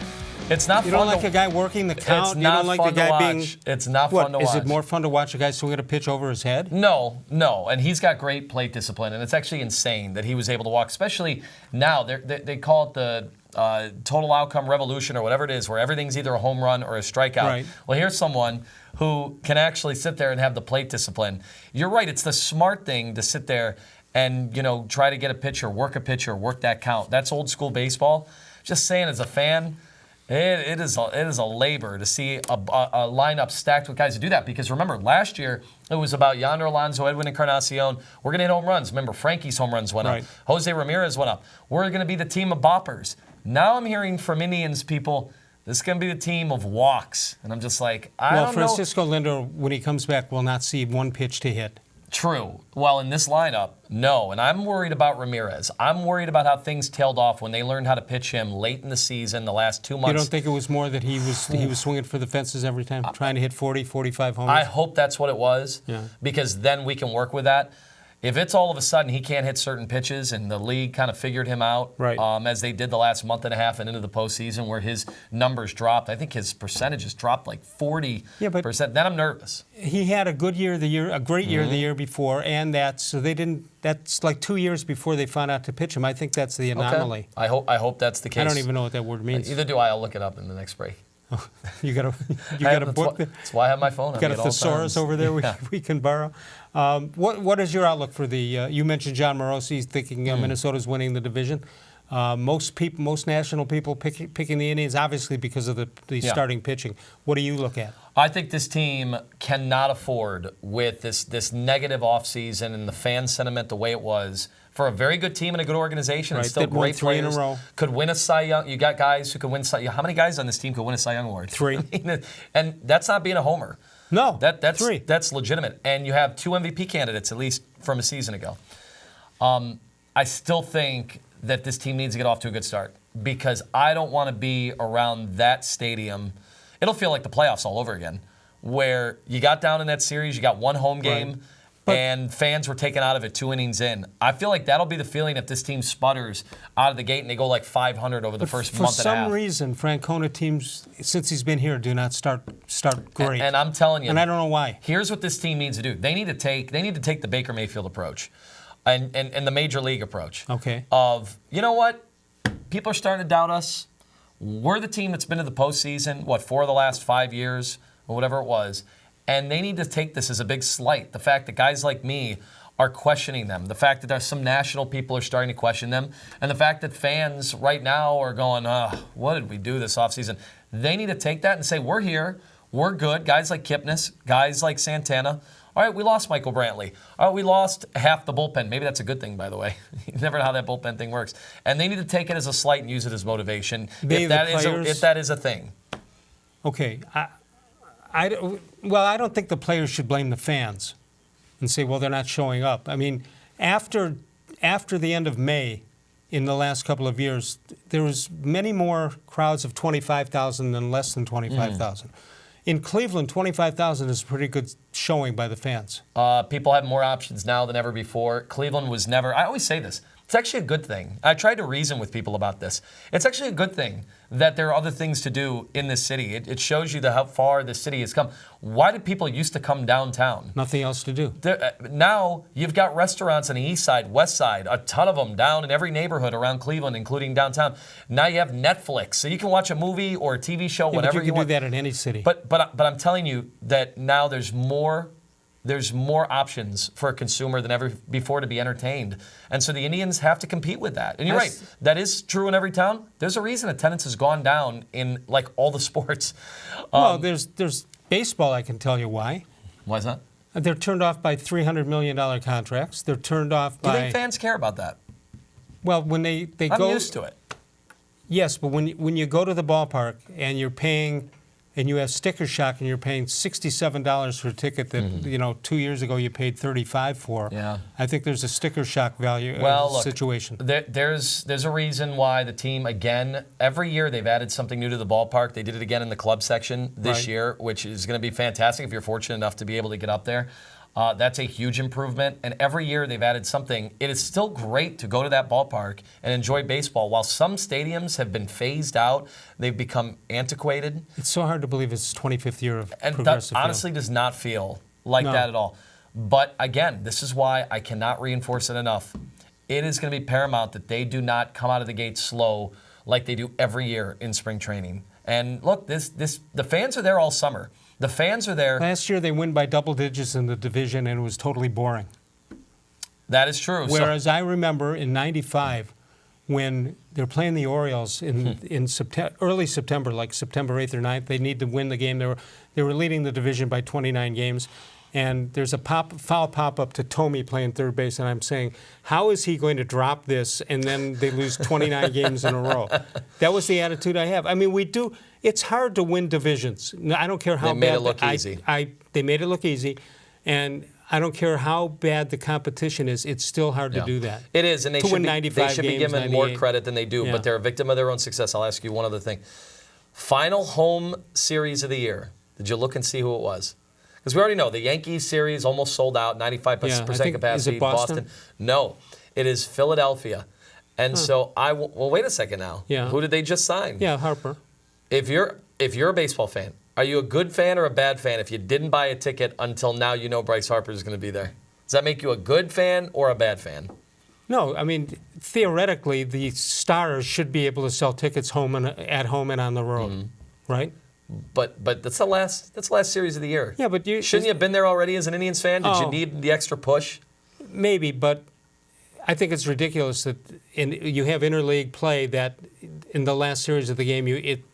It's not fun. You don't like a guy working the count? It's not you don't like fun the guy to being. watch. It's not fun to watch. Is it more fun to watch a guy swinging a pitch over his head? No. And he's got great plate discipline, and it's actually insane that he was able to walk, especially now. They call it the total outcome revolution or whatever it is, where everything's either a home run or a strikeout. Right. Well, here's someone who can actually sit there and have the plate discipline. You're right. It's the smart thing to sit there and, you know, try to get a pitcher, work that count. That's old school baseball. Just saying, as a fan, it is a labor to see a lineup stacked with guys who do that. Because remember, last year it was about Yonder Alonso, Edwin Encarnacion. We're going to hit home runs. Remember, Frankie's home runs went up. Jose Ramirez went up. We're going to be the team of boppers. Now I'm hearing from Indians people, this is going to be the team of walks. And I'm just like, I don't know. Well, Francisco Lindor, when he comes back, will not see one pitch to hit. True. Well, in this lineup, no. And I'm worried about Ramirez. I'm worried about how things tailed off when they learned how to pitch him late in the season, the last 2 months. You don't think it was more that he was swinging for the fences every time, trying to hit 40, 45 homers? I hope that's what it was, because then we can work with that. If it's all of a sudden he can't hit certain pitches and the league kind of figured him out, as they did the last month and a half and into the postseason where his numbers dropped, I think his percentages dropped like 40%, then I'm nervous. He had a good year a great year the year before, and that's like 2 years before they found out to pitch him. I think that's the anomaly. Okay. I hope that's the case. I don't even know what that word means. Either do I. I'll look it up in the next break. You got a book. That's why I have my phone. You got a thesaurus over there we can borrow. What is your outlook for the? You mentioned John Morosi thinking Minnesota's winning the division. Most national people picking the Indians, obviously because of the starting pitching. What do you look at? I think this team cannot afford, with this negative offseason and the fan sentiment the way it was, for a very good team and a good organization and still great players, could win a Cy Young. You got guys who could win Cy Young. How many guys on this team could win a Cy Young award? 3. And that's not being a homer. No, that's 3. That's legitimate. And you have 2 MVP candidates, at least from a season ago. I still think that this team needs to get off to a good start, because I don't want to be around that stadium. It'll feel like the playoffs all over again, where you got down in that series, you got one home game, and fans were taken out of it 2 innings in. I feel like that'll be the feeling if this team sputters out of the gate and they go like 500 over the first month and a half. For some reason, Francona teams, since he's been here, do not start great. And I'm telling you, and I don't know why. Here's what this team needs to do. They need to take the Baker Mayfield approach, and the major league approach. Okay. Of, you know what? People are starting to doubt us. We're the team that's been to the postseason, 4 of the last 5 years. or whatever it was. And they need to take this as a big slight. The fact that guys like me are questioning them, the fact that there's some national people are starting to question them, and the fact that fans right now are going, what did we do this offseason? They need to take that and say, we're here, we're good. Guys like Kipnis, guys like Santana. All right, we lost Michael Brantley. All right, we lost half the bullpen. Maybe that's a good thing, by the way. You never know how that bullpen thing works. And they need to take it as a slight and use it as motivation if that is a thing. Okay. I don't think the players should blame the fans and say, well, they're not showing up. I mean, after the end of May, in the last couple of years, there was many more crowds of 25,000 than less than 25,000. In Cleveland, 25,000 is a pretty good showing by the fans. People have more options now than ever before. Cleveland was never, I always say this, it's actually a good thing. I tried to reason with people about this. It's actually a good thing that there are other things to do in this city. It shows you how far the city has come. Why did people used to come downtown? Nothing else to do. Now you've got restaurants on the east side, west side, a ton of them down in every neighborhood around Cleveland, including downtown. Now you have Netflix, so you can watch a movie or a TV show, whatever you want. You can do that in any city. But I'm telling you that now there's more options for a consumer than ever before to be entertained. And so the Indians have to compete with that. And you're right, that is true in every town. There's a reason attendance has gone down in like all the sports. Well, there's baseball, I can tell you why. Why is that? They're turned off by $300 million contracts. They're turned off by... Do you think fans care about that? Well, when they go... I'm used to it. Yes, but when you go to the ballpark and you're paying... and you have sticker shock and you're paying $67 for a ticket that 2 years ago you paid $35 for. Yeah. I think there's a sticker shock value situation. There's a reason why the team, again, every year they've added something new to the ballpark. They did it again in the club section this year, which is going to be fantastic if you're fortunate enough to be able to get up there. That's a huge improvement. And every year they've added something. It is still great to go to that ballpark and enjoy baseball. While some stadiums have been phased out, they've become antiquated. It's so hard to believe it's 25th year of and progressive that honestly does not feel like that at all. But again, this is why I cannot reinforce it enough. It is going to be paramount that they do not come out of the gate slow like they do every year in spring training. And look, the fans are there all summer. The fans are there. Last year they win by double digits in the division, and it was totally boring. That is true. Whereas I remember in '95 when they're playing the Orioles in early September, like September 8th or 9th, they need to win the game. They were leading the division by 29 games. And there's a foul pop-up to Tomey playing third base, and I'm saying, how is he going to drop this? And then they lose 29 games in a row. That was the attitude I have. I mean, it's hard to win divisions. I don't care how bad. They made it look easy. They made it look easy, and I don't care how bad the competition is. It's still hard to do that. It is, and they should be given more credit than they do. Yeah. But they're a victim of their own success. I'll ask you one other thing. Final home series of the year. Did you look and see who it was? Because we already know the Yankees series almost sold out, 95% capacity. Is it Boston? No, it is Philadelphia. And so well, wait a second now. Yeah. Who did they just sign? Yeah, Harper. If you're a baseball fan, are you a good fan or a bad fan if you didn't buy a ticket until now you know Bryce Harper is going to be there? Does that make you a good fan or a bad fan? No, I mean, theoretically, the stars should be able to sell tickets at home and on the road, right? But that's the last series of the year. Yeah, but shouldn't you have been there already as an Indians fan? Did you need the extra push? Maybe, but I think it's ridiculous that you have interleague play that in the last series of the game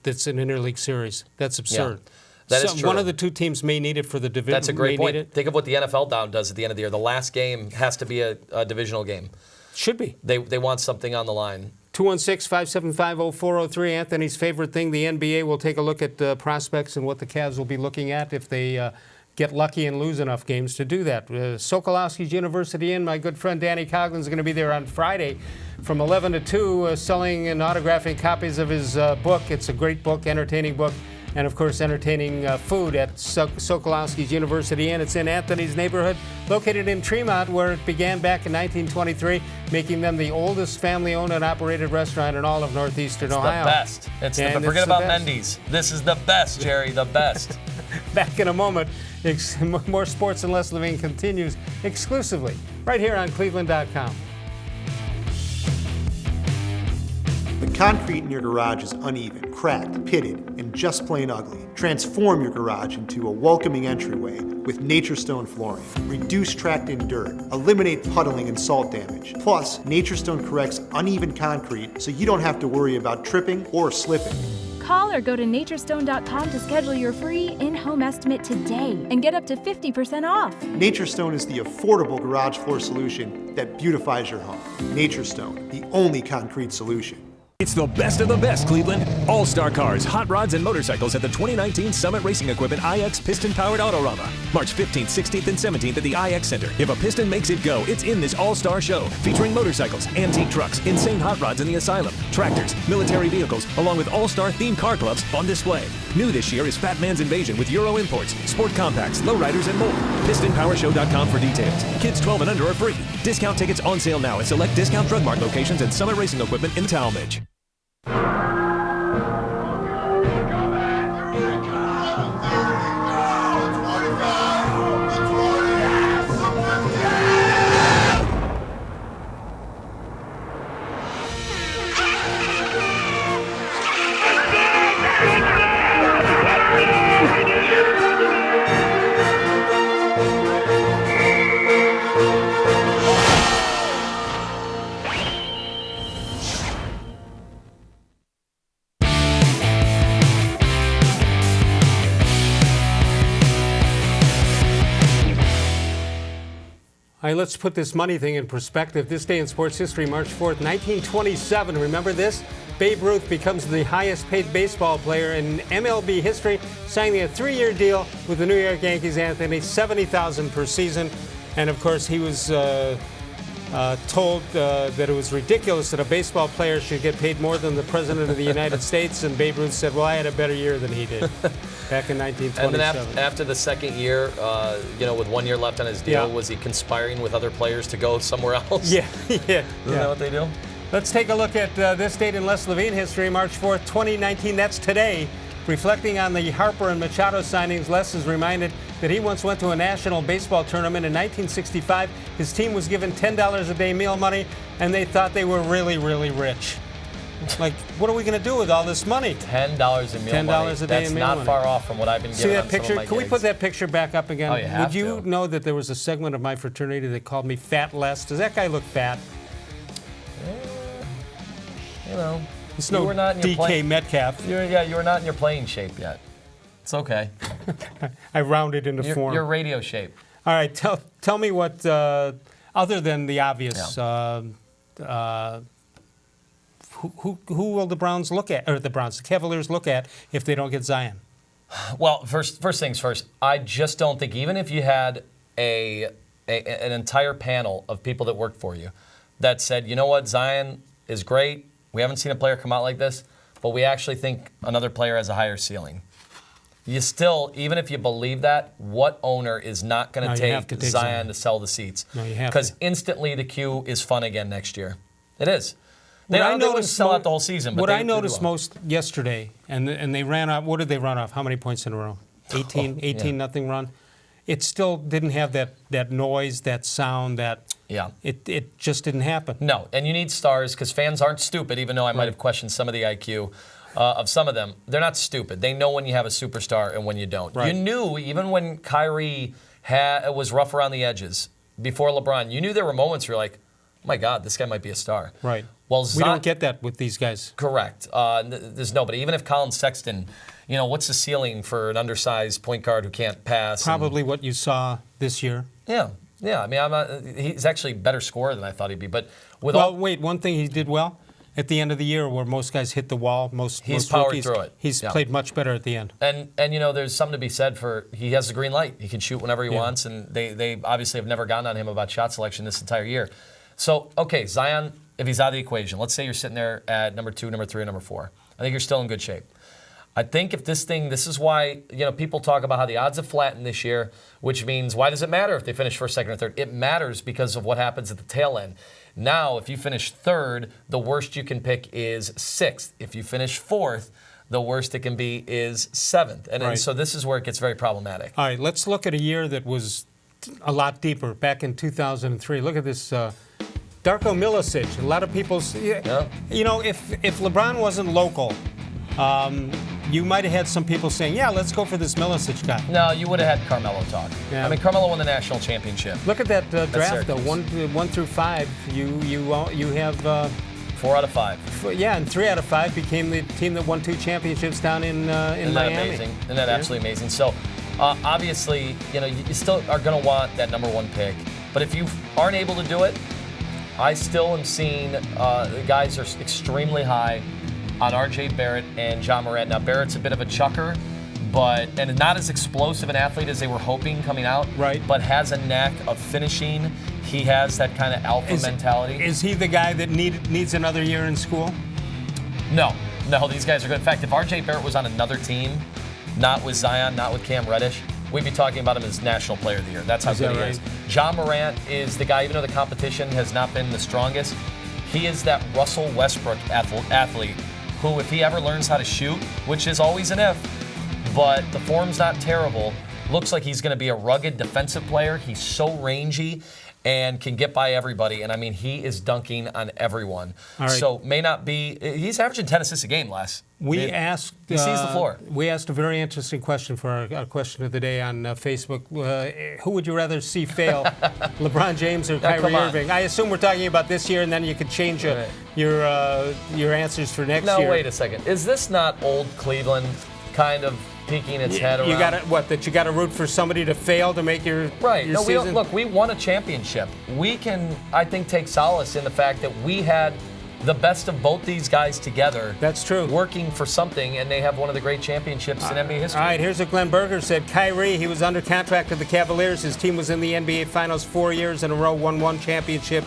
that's an interleague series. That's absurd. Yeah, that is true. One of the two teams may need it for the division. That's a great point. Think of what the NFL down does at the end of the year. The last game has to be a divisional game. Should be. They want something on the line. 216-575-0403. Anthony's favorite thing, the NBA. We'll take a look at prospects and what the Cavs will be looking at if they get lucky and lose enough games to do that. Sokolowski's University Inn, my good friend Danny Coughlin is going to be there on Friday from 11 to 2 selling and autographing copies of his book. It's a great book, entertaining book, and of course entertaining food at Sokolowski's University Inn. It's in Anthony's neighborhood, located in Tremont, where it began back in 1923, making them the oldest family-owned and operated restaurant in all of northeastern Ohio. It's the best. Forget about Mendy's. This is the best, Jerry, the best. Back in a moment. More Sports and Less Levine continues exclusively right here on cleveland.com. The Concrete in your garage is uneven, cracked, pitted, and just plain ugly. Transform your garage into a welcoming entryway with Naturestone flooring. Reduce tracked-in dirt. Eliminate puddling and salt damage. Plus, Naturestone corrects uneven concrete so you don't have to worry about tripping or slipping. Call or go to naturestone.com to schedule your free in-home estimate today and get up to 50% off. Naturestone is the affordable garage floor solution that beautifies your home. Naturestone, the only concrete solution. It's the best of the best, Cleveland. All-star cars, hot rods, and motorcycles at the 2019 Summit Racing Equipment iX Piston-Powered Autorama. March 15th, 16th, and 17th at the iX Center. If a piston makes it go, it's in this all-star show, featuring motorcycles, antique trucks, insane hot rods in the Asylum, tractors, military vehicles, along with all-star themed car clubs on display. New this year is Fat Man's Invasion with Euro imports, sport compacts, lowriders, and more. PistonPowerShow.com for details. Kids 12 and under are free. Discount tickets on sale now at select Discount Drug Mart locations and Summit Racing Equipment in Talmadge. All right, let's put this money thing in perspective. This day in sports history, March 4th, 1927. Remember this? Babe Ruth becomes the highest paid baseball player in MLB history, signing a 3-year deal with the New York Yankees, Anthony, $70,000 per season. And of course, he was told that it was ridiculous that a baseball player should get paid more than the President of the United States. And Babe Ruth said, well, I had a better year than he did back in 1927. And then after the second year, with 1 year left on his deal, was he conspiring with other players to go somewhere else? Yeah. Isn't that what they do? Let's take a look at this date in Les Levine history, March 4th, 2019. That's today. Reflecting on the Harper and Machado signings, Les is reminded that he once went to a national baseball tournament in 1965. His team was given $10 a day meal money, and they thought they were really, really rich. Like, what are we going to do with all this money? $10 in meal money. $10 a day in meal money. That's not far off from what I've been given. See that on picture? Some of my Can we gigs. put that picture back up again? Oh, you have Would you know that there was a segment of my fraternity that called me Fat Les? Does that guy look fat? It's no DK Metcalf. You were not in your playing shape yet. It's okay. I rounded into form. Your radio shape. All right, tell me what, other than the obvious, who will the Browns look at, or the Cavaliers look at if they don't get Zion? Well, first things first, I just don't think, even if you had an entire panel of people that worked for you that said, you know what, Zion is great, we haven't seen a player come out like this, but we actually think another player has a higher ceiling. You still, even if you believe that, what owner is not going to take Zion to sell the seats? No, you have to. Because instantly the Q is fun again next year. It is. They wouldn't sell out the whole season. But what I noticed most yesterday, and they ran off, what did they run off? How many points in a row? 18 nothing run. It still didn't have that noise, that sound, it just didn't happen. No, and you need stars because fans aren't stupid, even though I might have questioned some of the IQ of some of them. They're not stupid. They know when you have a superstar and when you don't. Right. You knew, even when Kyrie was rough around the edges, before LeBron, you knew there were moments where you're like, oh my God, this guy might be a star. Right. Well, we don't get that with these guys. Correct. There's nobody. Even if Colin Sexton, what's the ceiling for an undersized point guard who can't pass? Probably what you saw this year. Yeah. I mean, he's actually a better scorer than I thought he'd be. But wait, one thing he did well at the end of the year, where most guys hit the wall, he's powered rookies, through it. He's played much better at the end. And there's something to be said for he has the green light. He can shoot whenever he wants, and they obviously have never gotten on him about shot selection this entire year. So, okay, Zion, if he's out of the equation, let's say you're sitting there at number 2, number 3, or number 4. I think you're still in good shape. I think if this is why, people talk about how the odds have flattened this year, which means why does it matter if they finish first, second, or third? It matters because of what happens at the tail end. Now, if you finish third, the worst you can pick is 6th. If you finish 4th, the worst it can be is 7th. And so this is where it gets very problematic. All right, let's look at a year that was a lot deeper, back in 2003. Look at this Darko Milicic. A lot of people, you know, if LeBron wasn't local, you might have had some people saying, yeah, let's go for this Milicic guy. No, you would have had Carmelo talk. Yeah. I mean, Carmelo won the national championship. Look at that draft, though. 1 through 5. You have 4 out of 5. Yeah, and 3 out of 5 became the team that won 2 championships down in Miami. Isn't that amazing? Isn't that absolutely amazing? So, obviously, you know, you still are going to want that number 1 pick. But if you aren't able to do it, I still am seeing the guys are extremely high on R.J. Barrett and John Morant. Now, Barrett's a bit of a chucker, and not as explosive an athlete as they were hoping coming out. Right. But has a knack of finishing. He has that kind of alpha mentality. Is he the guy that needs another year in school? No, these guys are good. In fact, if R.J. Barrett was on another team, not with Zion, not with Cam Reddish, we'd be talking about him as National Player of the Year. That's how good he is. John Morant is the guy, even though the competition has not been the strongest, he is that Russell Westbrook athlete who, if he ever learns how to shoot, which is always an if, but the form's not terrible, looks like he's going to be a rugged defensive player. He's so rangy and can get by everybody. And, I mean, he is dunking on everyone. Right. So may not be – he's averaging 10 assists a game, Les. He sees the floor. We asked a very interesting question for our question of the day on Facebook. Who would you rather see fail, LeBron James or Kyrie Irving? I assume we're talking about this year, and then you could change your answers for next year. No, wait a second. Is this not old Cleveland kind of peeking its head around? You got to root for somebody to fail to make your no, season? Look, we won a championship. We can, I think, take solace in the fact that we had the best of both these guys together. That's true. Working for something, and they have one of the great championships in NBA history. All right, here's what Glenn Berger said. Kyrie, he was under contract with the Cavaliers. His team was in the NBA Finals 4 years in a row, won 1 championship.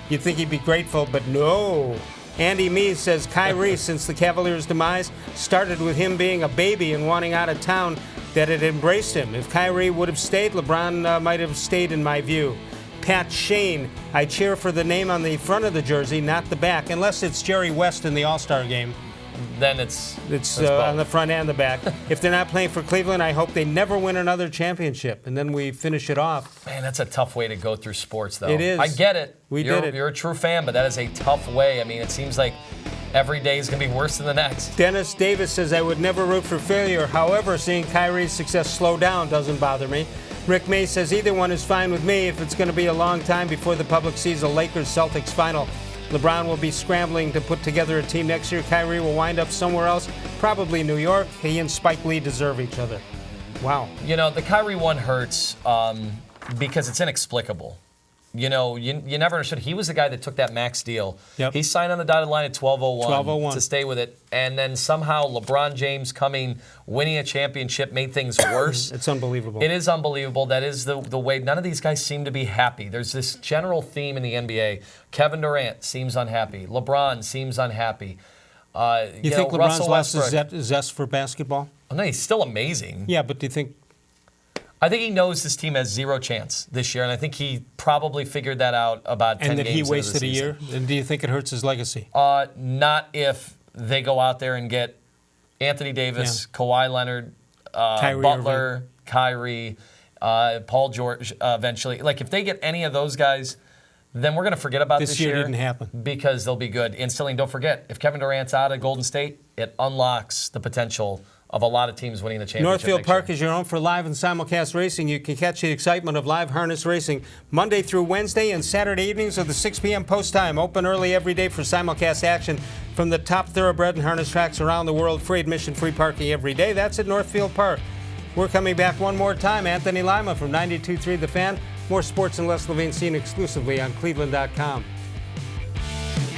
You'd think he'd be grateful, but no. Andy Mees says Kyrie, since the Cavaliers' demise, started with him being a baby and wanting out of town, that it embraced him. If Kyrie would have stayed, LeBron might have stayed, in my view. Pat Shane, I cheer for the name on the front of the jersey, not the back, unless it's Jerry West in the All-Star game. Then it's on the front and the back. If they're not playing for Cleveland, I hope they never win another championship. And then we finish it off. Man, that's a tough way to go through sports, though. It is. I get it. You're a true fan, but that is a tough way. I mean, it seems like every day is going to be worse than the next. Dennis Davis says, I would never root for failure. However, seeing Kyrie's success slow down doesn't bother me. Rick May says, either one is fine with me if it's going to be a long time before the public sees a Lakers-Celtics final. LeBron will be scrambling to put together a team next year. Kyrie will wind up somewhere else, probably New York. He and Spike Lee deserve each other. Wow. You know, the Kyrie one hurts because it's inexplicable. You know, you never understood. He was the guy that took that max deal. Yep. He signed on the dotted line at 12:01 to stay with it. And then somehow LeBron James winning a championship made things worse. It's unbelievable. It is unbelievable. That is the way. None of these guys seem to be happy. There's this general theme in the NBA. Kevin Durant seems unhappy. LeBron seems unhappy. You think LeBron's lost his zest for basketball? Oh, no, he's still amazing. Yeah, but do you think... I think he knows this team has zero chance this year, and I think he probably figured that out about 10 games into the season. And that he wasted a year? And do you think it hurts his legacy? Not if they go out there and get Anthony Davis, Kawhi Leonard, Butler, Irving. Kyrie, Paul George eventually. Like, if they get any of those guys, then we're going to forget about this year. This year didn't happen. Because they'll be good. Instantly, don't forget, if Kevin Durant's out of Golden State, it unlocks the potential of a lot of teams winning the championship. Northfield Park is your home for live and simulcast racing. You can catch the excitement of live harness racing Monday through Wednesday and Saturday evenings at the 6 p.m. post time. Open early every day for simulcast action from the top thoroughbred and harness tracks around the world. Free admission, free parking every day. That's at Northfield Park. We're coming back one more time. Anthony Lima from 92.3 The Fan. More sports and Les Levine seen exclusively on cleveland.com.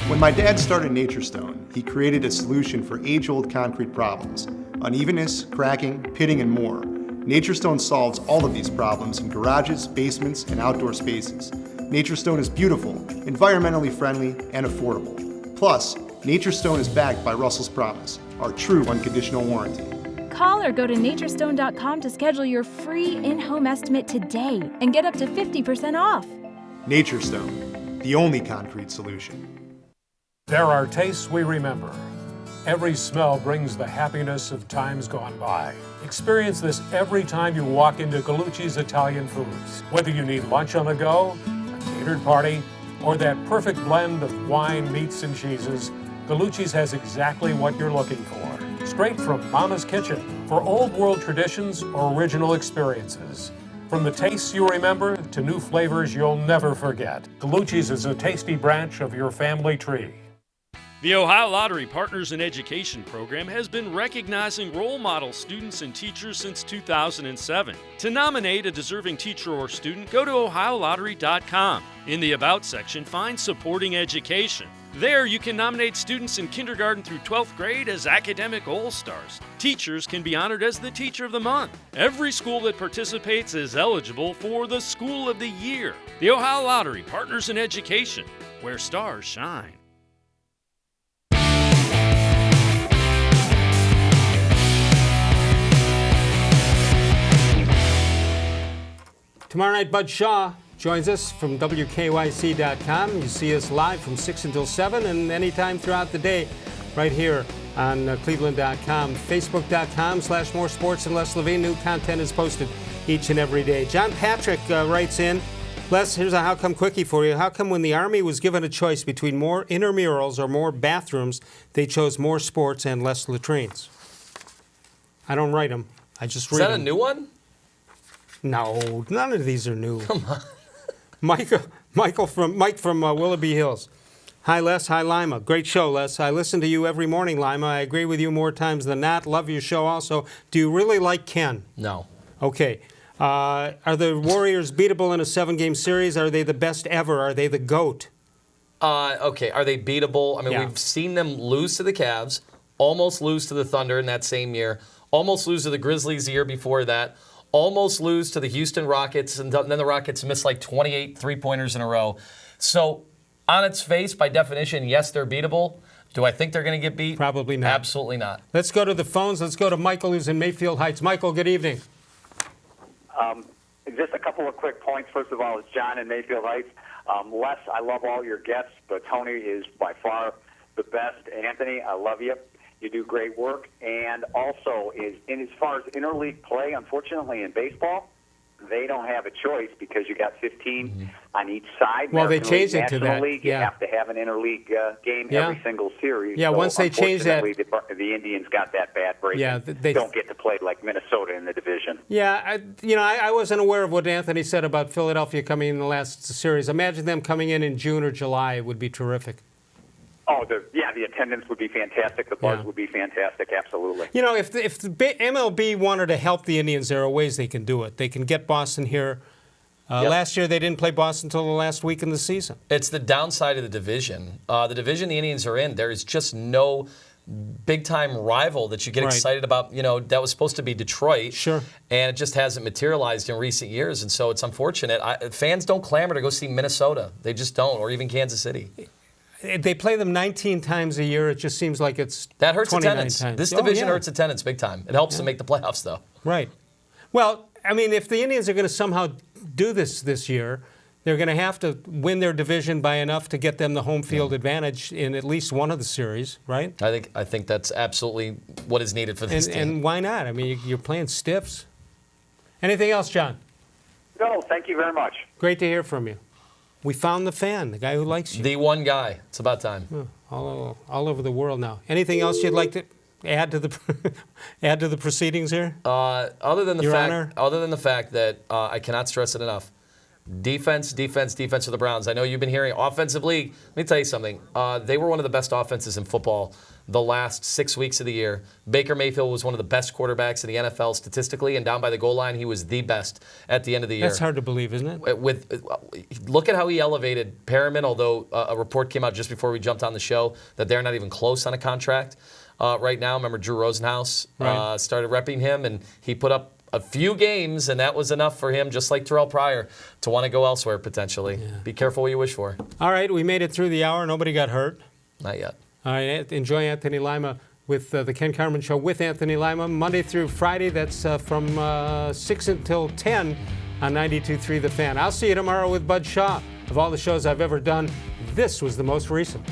When my dad started Nature Stone, he created a solution for age-old concrete problems. Unevenness, cracking, pitting, and more. Nature Stone solves all of these problems in garages, basements, and outdoor spaces. Nature Stone is beautiful, environmentally friendly, and affordable. Plus, Nature Stone is backed by Russell's Promise, our true unconditional warranty. Call or go to natureStone.com to schedule your free in-home estimate today and get up to 50% off. Nature Stone, the only concrete solution. There are tastes we remember. Every smell brings the happiness of times gone by. Experience this every time you walk into Gallucci's Italian Foods. Whether you need lunch on the go, a catered party, or that perfect blend of wine, meats, and cheeses, Gallucci's has exactly what you're looking for. Straight from Mama's kitchen for old world traditions or original experiences. From the tastes you remember to new flavors you'll never forget, Gallucci's is a tasty branch of your family tree. The Ohio Lottery Partners in Education program has been recognizing role model students and teachers since 2007. To nominate a deserving teacher or student, go to OhioLottery.com. In the About section, find Supporting Education. There, you can nominate students in kindergarten through 12th grade as academic all-stars. Teachers can be honored as the Teacher of the Month. Every school that participates is eligible for the School of the Year. The Ohio Lottery Partners in Education, where stars shine. Tomorrow night, Bud Shaw joins us from WKYC.com. You see us live from 6 until 7 and anytime throughout the day right here on cleveland.com. Facebook.com/more sports and Les Levine. New content is posted each and every day. John Patrick writes in, Les, here's a How Come Quickie for you. How come when the Army was given a choice between more intramurals or more bathrooms, they chose more sports and less latrines? I don't write them. I just read them. Is that a new one? No, none of these are new. Come on. Mike from Willoughby Hills. Hi, Les. Hi, Lima. Great show, Les. I listen to you every morning, Lima. I agree with you more times than not. Love your show also. Do you really like Ken? No. Okay. Are the Warriors beatable in a 7-game series? Are they the best ever? Are they the GOAT? Okay. Are they beatable? I mean, Yeah. we've seen them lose to the Cavs, almost lose to the Thunder in that same year, almost lose to the Grizzlies the year before that, almost lose to the Houston Rockets, and then the Rockets miss like 28 three-pointers in a row. So, on its face, by definition, yes, they're beatable. Do I think they're going to get beat? Probably not. Absolutely not. Let's go to the phones. Let's go to Michael, who's in Mayfield Heights. Michael, good evening. Just a couple of quick points. First of all, it's John in Mayfield Heights. Les, I love all your guests, but Tony is by far the best. Anthony, I love you. You do great work. And also, as far as interleague play, unfortunately in baseball, they don't have a choice because you got 15 on each side. Well, they American changed League, it to National that, League, yeah. You have to have an interleague game every single series. Yeah, so once they changed that- unfortunately, the Indians got that bad break. Yeah, they don't get to play like Minnesota in the division. Yeah, I wasn't aware of what Anthony said about Philadelphia coming in the last series. Imagine them coming in June or July. It would be terrific. Oh, the attendance would be fantastic. The buzz would be fantastic. Absolutely. You know, if the MLB wanted to help the Indians, there are ways they can do it. They can get Boston here. Last year, they didn't play Boston until the last week in the season. It's the downside of the division. The division the Indians are in, there is just no big-time rival that you get excited about. You know, that was supposed to be Detroit. Sure. And it just hasn't materialized in recent years, and so it's unfortunate. Fans don't clamor to go see Minnesota. They just don't, or even Kansas City. They play them 19 times a year. It just seems like it's that hurts 29 attendance. times. This division hurts attendance big time. It helps them make the playoffs, though. Right. Well, I mean, if the Indians are going to somehow do this year, they're going to have to win their division by enough to get them the home field advantage in at least one of the series, right? I think that's absolutely what is needed for this team. And why not? I mean, you're playing stiffs. Anything else, John? No, thank you very much. Great to hear from you. We found the fan, the guy who likes you. The one guy. It's about time. All over the world now. Anything else you'd like to add to the proceedings here? Other than the Your fact, Honor? other than the fact that I cannot stress it enough. Defense for the Browns. I know you've been hearing offensive league. Let me tell you something. They were one of the best offenses in football the last 6 weeks of the year. Baker Mayfield was one of the best quarterbacks in the NFL statistically, and down by the goal line, he was the best at the end of the year. That's hard to believe, isn't it? Look at how he elevated Perriman, although a report came out just before we jumped on the show that they're not even close on a contract right now. Remember, Drew Rosenhaus started repping him, and he put up a few games, and that was enough for him, just like Terrell Pryor, to want to go elsewhere potentially. Yeah. Be careful what you wish for. All right, we made it through the hour. Nobody got hurt. Not yet. All right, enjoy Anthony Lima with the Ken Carman Show with Anthony Lima, Monday through Friday. That's from 6 until 10 on 92.3 The Fan. I'll see you tomorrow with Bud Shaw. Of all the shows I've ever done, this was the most recent.